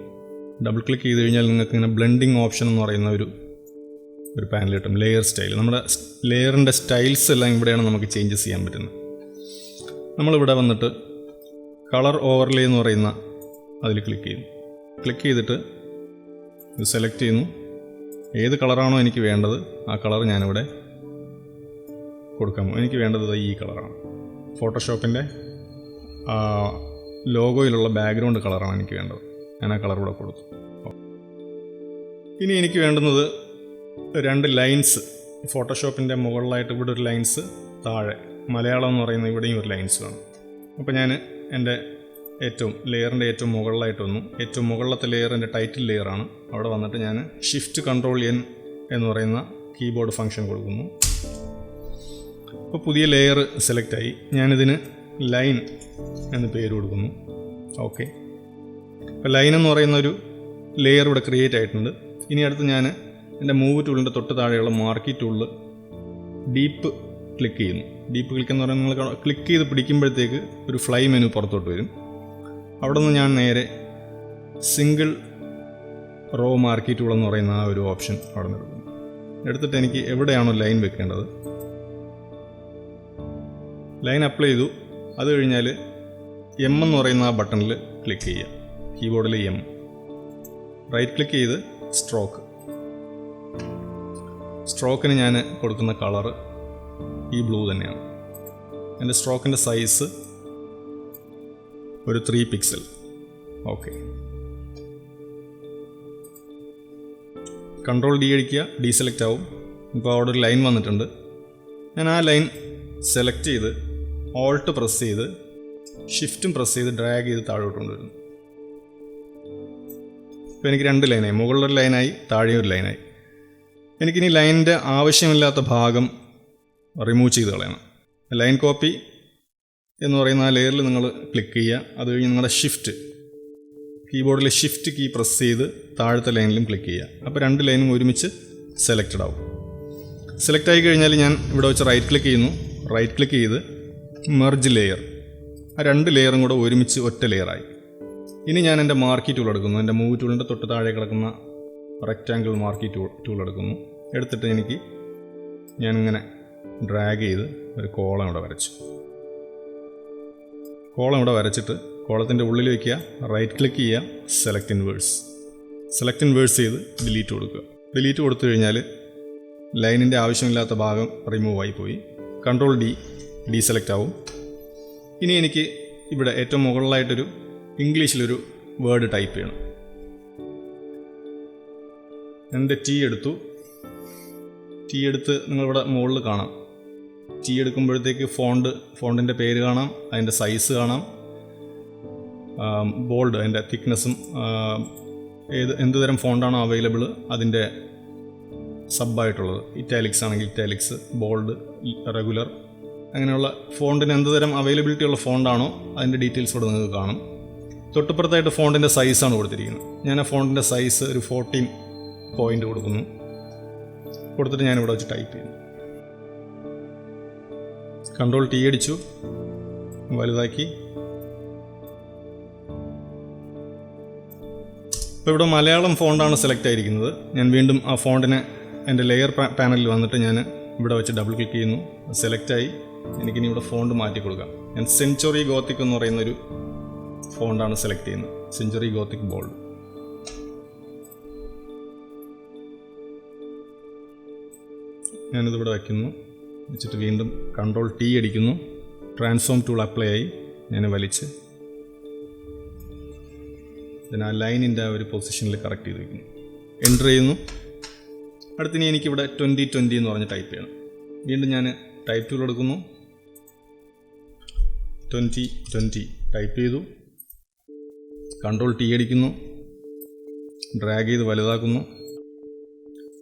ഡബിൾ ക്ലിക്ക് ചെയ്ത് കഴിഞ്ഞാൽ നിങ്ങൾക്ക് ഇങ്ങനെ ബ്ലെൻഡിങ് ഓപ്ഷൻ എന്ന് പറയുന്ന ഒരു പാനൽ കിട്ടും. ലെയർ സ്റ്റൈൽ, നമ്മുടെ ലെയറിൻ്റെ സ്റ്റൈൽസ് എല്ലാം ഇവിടെയാണ് നമുക്ക് ചേഞ്ചസ് ചെയ്യാൻ പറ്റുന്നത്. നമ്മളിവിടെ വന്നിട്ട് കളർ ഓവർലേ എന്ന് പറയുന്ന അതിൽ ക്ലിക്ക് ചെയ്യുന്നു. ക്ലിക്ക് ചെയ്തിട്ട് ഇത് സെലക്ട് ചെയ്യുന്നു. ഏത് കളറാണോ എനിക്ക് വേണ്ടത് ആ കളർ ഞാനിവിടെ കൊടുക്കാമോ. എനിക്ക് വേണ്ടത് ഈ കളറാണ്. ഫോട്ടോഷോപ്പിൻ്റെ ലോഗോയിലുള്ള ബാക്ക്ഗ്രൗണ്ട് കളറാണ് എനിക്ക് വേണ്ടത്. ഞാൻ ആ കളർ ഇവിടെ കൊടുത്തു. ഇനി എനിക്ക് വേണ്ടുന്നത് 2 ലൈൻസ്. ഫോട്ടോഷോപ്പിൻ്റെ മുകളിലായിട്ട് ഇവിടെ ഒരു ലൈൻസ്, താഴെ മലയാളം എന്ന് പറയുന്ന ഇവിടെയും ഒരു ലൈൻസ് വേണം. അപ്പോൾ ഞാൻ എൻ്റെ ലെയറിൻ്റെ ഏറ്റവും മുകളിലായിട്ട് വന്നു. ഏറ്റവും മുകളിലത്തെ ലെയർ എൻ്റെ ടൈറ്റിൽ ലെയറാണ്. അവിടെ വന്നിട്ട് ഞാൻ ഷിഫ്റ്റ് കൺട്രോൾ N എന്ന് പറയുന്ന കീബോർഡ് ഫംഗ്ഷൻ കൊടുക്കുന്നു. അപ്പോൾ പുതിയ ലെയർ സെലക്റ്റായി. ഞാനിതിന് ലൈൻ എന്ന് പേര് കൊടുക്കുന്നു. ഓക്കെ. അപ്പോൾ ലൈൻ എന്ന് പറയുന്ന ഒരു ലെയർ ഇവിടെ ക്രിയേറ്റ് ആയിട്ടുണ്ട്. ഇനി അടുത്ത് ഞാൻ എൻ്റെ മൂവ് ടൂളിൻ്റെ തൊട്ട് താഴെയുള്ള മാർക്കി ടൂളിൽ ഡീപ്പ് ക്ലിക്ക് ചെയ്യുന്നു. ഡീപ്പ് ക്ലിക്ക് എന്ന് പറയുന്നത് നിങ്ങൾ ക്ലിക്ക് ചെയ്ത് പിടിക്കുമ്പോഴത്തേക്ക് ഒരു ഫ്ലൈ മെനു പുറത്തോട്ട് വരും. അവിടെ നിന്ന് ഞാൻ നേരെ സിംഗിൾ റോ മാർക്കി ടൂൾ എന്ന് പറയുന്ന ആ ഒരു ഓപ്ഷൻ അവിടെ നിന്ന് എടുക്കുന്നു. എടുത്തിട്ട് എനിക്ക് എവിടെയാണോ ലൈൻ വെക്കേണ്ടത് ലൈൻ അപ്ലൈ ചെയ്തു. അത് കഴിഞ്ഞാൽ M എന്ന് പറയുന്ന ആ ബട്ടണിൽ ക്ലിക്ക് ചെയ്യുക. കീബോർഡിൽ M. റൈറ്റ് ക്ലിക്ക് ചെയ്ത് സ്ട്രോക്കിന് ഞാൻ കൊടുക്കുന്ന കളറ് ഈ ബ്ലൂ തന്നെയാണ്. എൻ്റെ സ്ട്രോക്കിൻ്റെ സൈസ് ഒരു 3 പിക്സൽ. ഓക്കെ. കൺട്രോൾ D അടിക്കുക, ഡീസെലക്റ്റ് ആവും. ഇപ്പോൾ അവിടെ ഒരു ലൈൻ വന്നിട്ടുണ്ട്. ഞാൻ ആ ലൈൻ സെലക്ട് ചെയ്ത് ഓൾട്ട് പ്രസ് ചെയ്ത് ഷിഫ്റ്റും പ്രസ് ചെയ്ത് ഡ്രാഗ് ചെയ്ത് താഴോട്ട് കൊണ്ടുവരുന്നു. ഇപ്പോൾ എനിക്ക് 2 ലൈനായി. മുകളിലൊരു ലൈനായി, താഴെ ഒരു ലൈനായി. എനിക്കിനി ലൈനിൻ്റെ ആവശ്യമില്ലാത്ത ഭാഗം റിമൂവ് ചെയ്ത് കളയണം. ലൈൻ കോപ്പി എന്ന് പറയുന്ന ആ ലെയറിൽ നിങ്ങൾ ക്ലിക്ക് ചെയ്യുക. അത് കഴിഞ്ഞ് നിങ്ങളുടെ കീബോർഡിൽ ഷിഫ്റ്റ് കീ പ്രസ് ചെയ്ത് താഴത്തെ ലൈനിലും ക്ലിക്ക് ചെയ്യുക. അപ്പോൾ 2 ലൈനും ഒരുമിച്ച് സെലക്റ്റഡ് ആവും. സെലക്ട് ആയി കഴിഞ്ഞാൽ ഞാൻ ഇവിടെ വെച്ച് റൈറ്റ് ക്ലിക്ക് ചെയ്യുന്നു. റൈറ്റ് ക്ലിക്ക് ചെയ്ത് മെർജ് ലെയർ. ആ 2 ലെയറും കൂടെ ഒരുമിച്ച് ഒറ്റ ലെയറായി. ഇനി ഞാൻ എൻ്റെ മാർക്കി ടൂൾ എടുക്കുന്നു. എൻ്റെ മൂവ് ടൂളിൻ്റെ തൊട്ട് താഴെ കിടക്കുന്ന റെക്റ്റാങ്കിൾ മാർക്കി ടൂൾ എടുക്കുന്നു. എടുത്തിട്ട് ഞാനിങ്ങനെ ഡ്രാഗ് ചെയ്ത് ഒരു കോളം ഇവിടെ വരച്ചു. കോളം ഇവിടെ വരച്ചിട്ട് കോളത്തിൻ്റെ ഉള്ളിൽ വയ്ക്കുക. റൈറ്റ് ക്ലിക്ക് ചെയ്യുക, സെലക്ട് ഇൻവേഴ്സ് ചെയ്ത് ഡിലീറ്റ് കൊടുക്കുക. ഡിലീറ്റ് കൊടുത്തു കഴിഞ്ഞാൽ ലൈനിൻ്റെ ആവശ്യമില്ലാത്ത ഭാഗം റിമൂവ് ആയി പോയി. കൺട്രോൾ D ഡീസെലക്റ്റ് ആവും. ഇനി എനിക്ക് ഇവിടെ ഏറ്റവും മുകളിലായിട്ടൊരു ഇംഗ്ലീഷിലൊരു വേർഡ് ടൈപ്പ് ചെയ്യണം. എൻ്റെ T എടുത്ത് നിങ്ങളിവിടെ മുകളിൽ കാണാം. T എടുക്കുമ്പോഴത്തേക്ക് ഫോണ്ടിൻ്റെ പേര് കാണാം, അതിൻ്റെ സൈസ് കാണാം, ബോൾഡ് അതിൻ്റെ തിക്നെസ്സും, എന്ത് തരം ഫോണ്ടാണോ അവൈലബിൾ അതിൻ്റെ സബ്ബായിട്ടുള്ളത്. ഇറ്റാലിക്സ് ആണെങ്കിൽ ഇറ്റാലിക്സ്, ബോൾഡ്, റെഗുലർ, അങ്ങനെയുള്ള ഫോണ്ടിന് എന്ത് തരം അവൈലബിലിറ്റി ഉള്ള ഫോണ്ടാണോ അതിൻ്റെ ഡീറ്റെയിൽസ് ഇവിടെ നിങ്ങൾക്ക് കാണും. തൊട്ടുപുറത്തായിട്ട് ഫോണ്ടിൻ്റെ സൈസാണ് കൊടുത്തിരിക്കുന്നത്. ഞാൻ ആ ഫോണ്ടിൻ്റെ സൈസ് ഒരു 14 പോയിൻ്റ് കൊടുക്കുന്നു. കൊടുത്തിട്ട് ഞാനിവിടെ വെച്ച് ടൈപ്പ് ചെയ്യുന്നു. കൺട്രോൾ T അടിച്ചു, വലുതാക്കി. ഇപ്പോൾ ഇവിടെ മലയാളം ഫോണ്ടാണ് സെലക്ട് ആയിരിക്കുന്നത്. ഞാൻ വീണ്ടും ആ ഫോണ്ടിനെ എൻ്റെ ലെയർ പാനലിൽ വന്നിട്ട് ഞാൻ ഇവിടെ വെച്ച് ഡബിൾ ക്ലിക്ക് ചെയ്യുന്നു. സെലക്റ്റായി. എനിക്കിനി ഇവിടെ ഫോണ്ട് മാറ്റി കൊടുക്കാം. ഞാൻ സെഞ്ചുറി ഗോത്തിക് എന്ന് പറയുന്നൊരു ഫോണ്ടാണ് സെലക്ട് ചെയ്യുന്നത്. Century gothic bold. ഞാനിതിവിടെ വയ്ക്കുന്നു. വെച്ചിട്ട് വീണ്ടും കൺട്രോൾ T അടിക്കുന്നു. ട്രാൻസ്ഫോം ടൂൾ അപ്ലൈ ആയി. ഞാൻ വലിച്ച് ആ ലൈനിൻ്റെ ആ ഒരു പൊസിഷനിൽ കറക്റ്റ് ചെയ്ത് വയ്ക്കുന്നു. എൻ്റർ ചെയ്യുന്നു. അടുത്തിനി എനിക്കിവിടെ 2020 എന്ന് പറഞ്ഞ് ടൈപ്പ് ചെയ്യണം. വീണ്ടും ഞാൻ ടൈപ്പ് ടൂൾ എടുക്കുന്നു. 2020 ടൈപ്പ് ചെയ്തു. കൺട്രോൾ T അടിക്കുന്നു. ഡ്രാഗ് ചെയ്ത് വലുതാക്കുന്നു.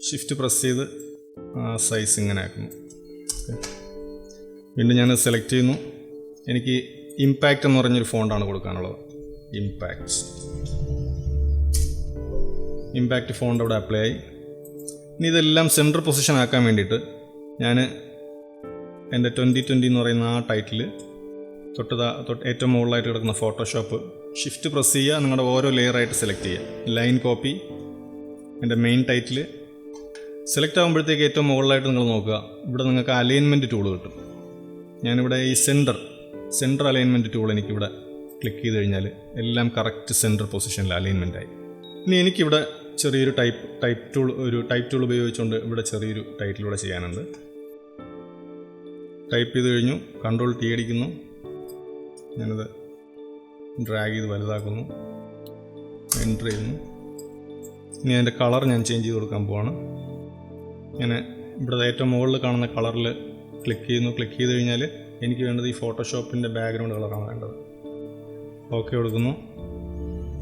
ഷിഫ്റ്റ് പ്രസ് ചെയ്ത് സൈസ് ഇങ്ങനെ ആക്കുന്നു. വീണ്ടും ഞാൻ സെലക്ട് ചെയ്യുന്നു. എനിക്ക് ഇമ്പാക്റ്റ് എന്ന് പറഞ്ഞൊരു ഫോണ്ടാണ് കൊടുക്കാനുള്ളത്. ഇമ്പാക്റ്റ് ഫോണ്ട് അവിടെ അപ്ലൈ ആയി. ഇനി ഇതെല്ലാം സെൻറ്റർ പൊസിഷൻ ആക്കാൻ വേണ്ടിയിട്ട് ഞാൻ എൻ്റെ 2020 എന്ന് പറയുന്ന ആ ടൈറ്റിൽ തൊട്ട് ഏറ്റവും മുകളിലായിട്ട് കിടക്കുന്ന ഫോട്ടോഷോപ്പ് ഷിഫ്റ്റ് പ്രസ് ചെയ്യുക, നിങ്ങളുടെ ഓരോ ലെയറായിട്ട് സെലക്ട് ചെയ്യുക. ലൈൻ കോപ്പി, എൻ്റെ മെയിൻ ടൈറ്റിൽ സെലക്ട് ആകുമ്പോഴത്തേക്ക് ഏറ്റവും മുകളിലായിട്ട് നിങ്ങൾ നോക്കുക, ഇവിടെ നിങ്ങൾക്ക് അലൈൻമെൻറ്റ് ടൂൾ കിട്ടും. ഞാനിവിടെ ഈ സെൻറ്റർ അലൈൻമെൻറ്റ് ടൂൾ എനിക്കിവിടെ ക്ലിക്ക് ചെയ്ത് കഴിഞ്ഞാൽ എല്ലാം കറക്റ്റ് സെൻറ്റർ പൊസിഷനിൽ അലൈൻമെൻറ്റായി. ഇനി എനിക്കിവിടെ ചെറിയൊരു ടൈപ്പ് ടൂൾ ഉപയോഗിച്ചുകൊണ്ട് ഇവിടെ ചെറിയൊരു ടൈറ്റിലൂടെ ചെയ്യാനുണ്ട്. ടൈപ്പ് ചെയ്ത് കഴിഞ്ഞു, കൺട്രോൾ ടി അടിക്കുന്നു, ഞാനത് ഡ്രാഗ് ചെയ്ത് വലുതാക്കുന്നു, എൻ്റർ ചെയ്യുന്നു. ഇനി അതിൻ്റെ കളർ ഞാൻ ചേഞ്ച് ചെയ്ത് കൊടുക്കാൻ പോവാണ്. ഞാൻ ഇവിടെ ഏറ്റവും മുകളിൽ കാണുന്ന കളറിൽ ക്ലിക്ക് ചെയ്ത് കഴിഞ്ഞാൽ എനിക്ക് വേണ്ടത് ഈ ഫോട്ടോഷോപ്പിൻ്റെ ബാക്ക്ഗ്രൗണ്ട് കളറാണ് വേണ്ടത്. ഓക്കെ കൊടുക്കുന്നു,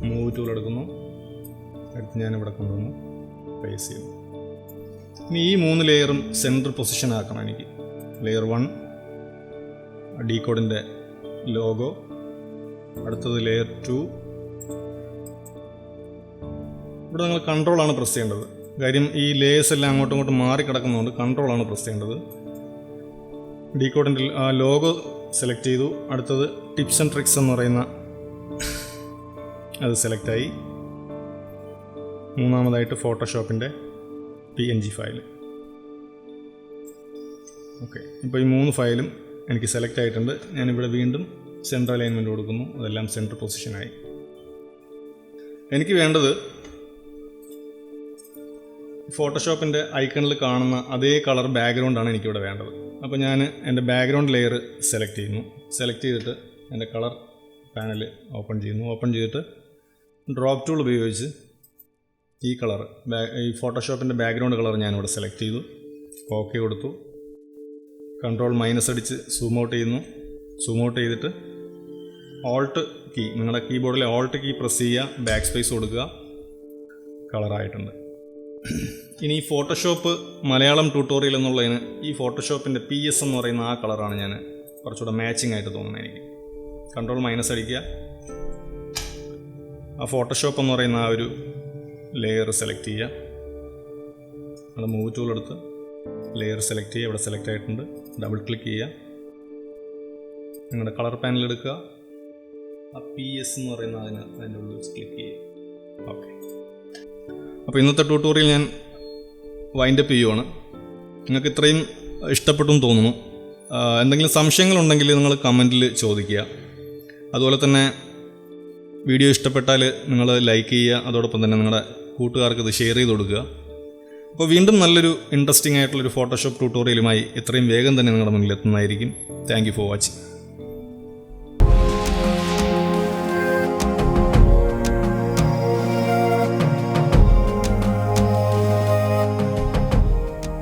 മൂവ് ടൂൾ എടുക്കുന്നു, അടുത്ത് ഞാനിവിടെ കൊണ്ടുവന്നു പ്ലേസ് ചെയ്യുന്നു. ഇനി ഈ 3 ലെയറും സെൻറ്റർ പൊസിഷൻ ആക്കണം എനിക്ക്. ലെയർ 1 ഡീകോഡിൻ്റെ ലോഗോ, അടുത്തത് ലെയർ 2. ഇവിടെ നിങ്ങൾ കൺട്രോളാണ് പ്രസ് ചെയ്യേണ്ടത്. കാര്യം ഈ ലേയേഴ്സ് എല്ലാം അങ്ങോട്ടും ഇങ്ങോട്ടും മാറി കിടക്കുന്നതുകൊണ്ട് കൺട്രോളാണ് പ്രസ് ചെയ്യേണ്ടത്. ഡീകോഡിൻ്റെ ആ ലോഗോ സെലക്ട് ചെയ്തു. അടുത്തത് ടിപ്സ് ആൻഡ് ട്രിക്സ് എന്ന് പറയുന്ന അത് സെലക്റ്റായി. മൂന്നാമതായിട്ട് ഫോട്ടോഷോപ്പിൻ്റെ PNG ഫയൽ. ഓക്കെ, ഇപ്പോൾ ഈ 3 ഫയലും എനിക്ക് സെലക്ട് ആയിട്ടുണ്ട്. ഞാനിവിടെ വീണ്ടും സെൻറ്റർ അലൈൻമെൻറ്റ് കൊടുക്കുന്നു, അതെല്ലാം സെൻറ്റർ പൊസിഷനായി. എനിക്ക് വേണ്ടത് ഫോട്ടോഷോപ്പിൻ്റെ ഐക്കണിൽ കാണുന്ന അതേ കളർ ബാക്ക്ഗ്രൗണ്ടാണ് എനിക്കിവിടെ വേണ്ടത്. അപ്പോൾ ഞാൻ എൻ്റെ ബാക്ക്ഗ്രൗണ്ട് ലെയർ സെലക്ട് ചെയ്തിട്ട് എൻ്റെ കളർ പാനൽ ഓപ്പൺ ചെയ്യുന്നു. ഓപ്പൺ ചെയ്തിട്ട് ഡ്രോപ്പ് ടൂൾ ഉപയോഗിച്ച് ഈ കളർ ഈ ഫോട്ടോഷോപ്പിൻ്റെ ബാക്ക്ഗ്രൗണ്ട് കളർ ഞാനിവിടെ സെലക്ട് ചെയ്തു. ഓക്കെ കൊടുത്തു. കൺട്രോൾ മൈനസ് അടിച്ച് സൂം ഔട്ട് ചെയ്യുന്നു. സൂം ഔട്ട് ചെയ്തിട്ട് ഓൾട്ട് കീ, നിങ്ങളുടെ കീബോർഡിലെ ഓൾട്ട് കീ പ്രസ് ചെയ്യുക, ബാക്ക് സ്പേസ് കൊടുക്കുക. കളറായിട്ടുണ്ട്. ഇനി ഈ ഫോട്ടോഷോപ്പ് മലയാളം ട്യൂട്ടോറിയൽ എന്നുള്ളതിന് ഈ ഫോട്ടോഷോപ്പിൻ്റെ PS എന്ന് പറയുന്ന ആ കളറാണ് ഞാൻ കുറച്ചുകൂടെ മാച്ചിങ് ആയിട്ട് തോന്നുന്നത് എനിക്ക്. കൺട്രോൾ മൈനസ് അടിക്കുക, ആ ഫോട്ടോഷോപ്പ് എന്ന് പറയുന്ന ആ ഒരു ലെയർ സെലക്ട് ചെയ്യുക. അവിടെ മൂവ് ടൂൾ എടുത്ത് ലെയർ സെലക്ട് ചെയ്യുക. ഇവിടെ സെലക്ട് ആയിട്ടുണ്ട്. ഡബിൾ ക്ലിക്ക് ചെയ്യുക, നിങ്ങളുടെ കളർ പാനൽ എടുക്കുക, ആ PS എന്ന് പറയുന്ന അതിൻ്റെ ഉള്ളിൽ ക്ലിക്ക് ചെയ്യുക. ഓക്കെ, അപ്പോൾ ഇന്നത്തെ ട്യൂട്ടോറിയൽ ഞാൻ വൈൻഡപ്പ് ചെയ്യുവാണ്. നിങ്ങൾക്ക് ഇത്രയും ഇഷ്ടപ്പെട്ടു എന്ന് തോന്നുന്നു. എന്തെങ്കിലും സംശയങ്ങളുണ്ടെങ്കിൽ നിങ്ങൾ കമൻറ്റിൽ ചോദിക്കുക. അതുപോലെ തന്നെ വീഡിയോ ഇഷ്ടപ്പെട്ടാൽ നിങ്ങൾ ലൈക്ക് ചെയ്യുക. അതോടൊപ്പം തന്നെ നിങ്ങളുടെ കൂട്ടുകാർക്ക് ഇത് ഷെയർ ചെയ്ത് കൊടുക്കുക. അപ്പോൾ വീണ്ടും നല്ലൊരു ഇൻട്രസ്റ്റിംഗ് ആയിട്ടുള്ളൊരു ഫോട്ടോഷോപ്പ് ട്യൂട്ടോറിയലുമായി എത്രയും വേഗം തന്നെ നിങ്ങളുടെ മുന്നിൽ എത്തുന്നതായിരിക്കും. Thank you for watching.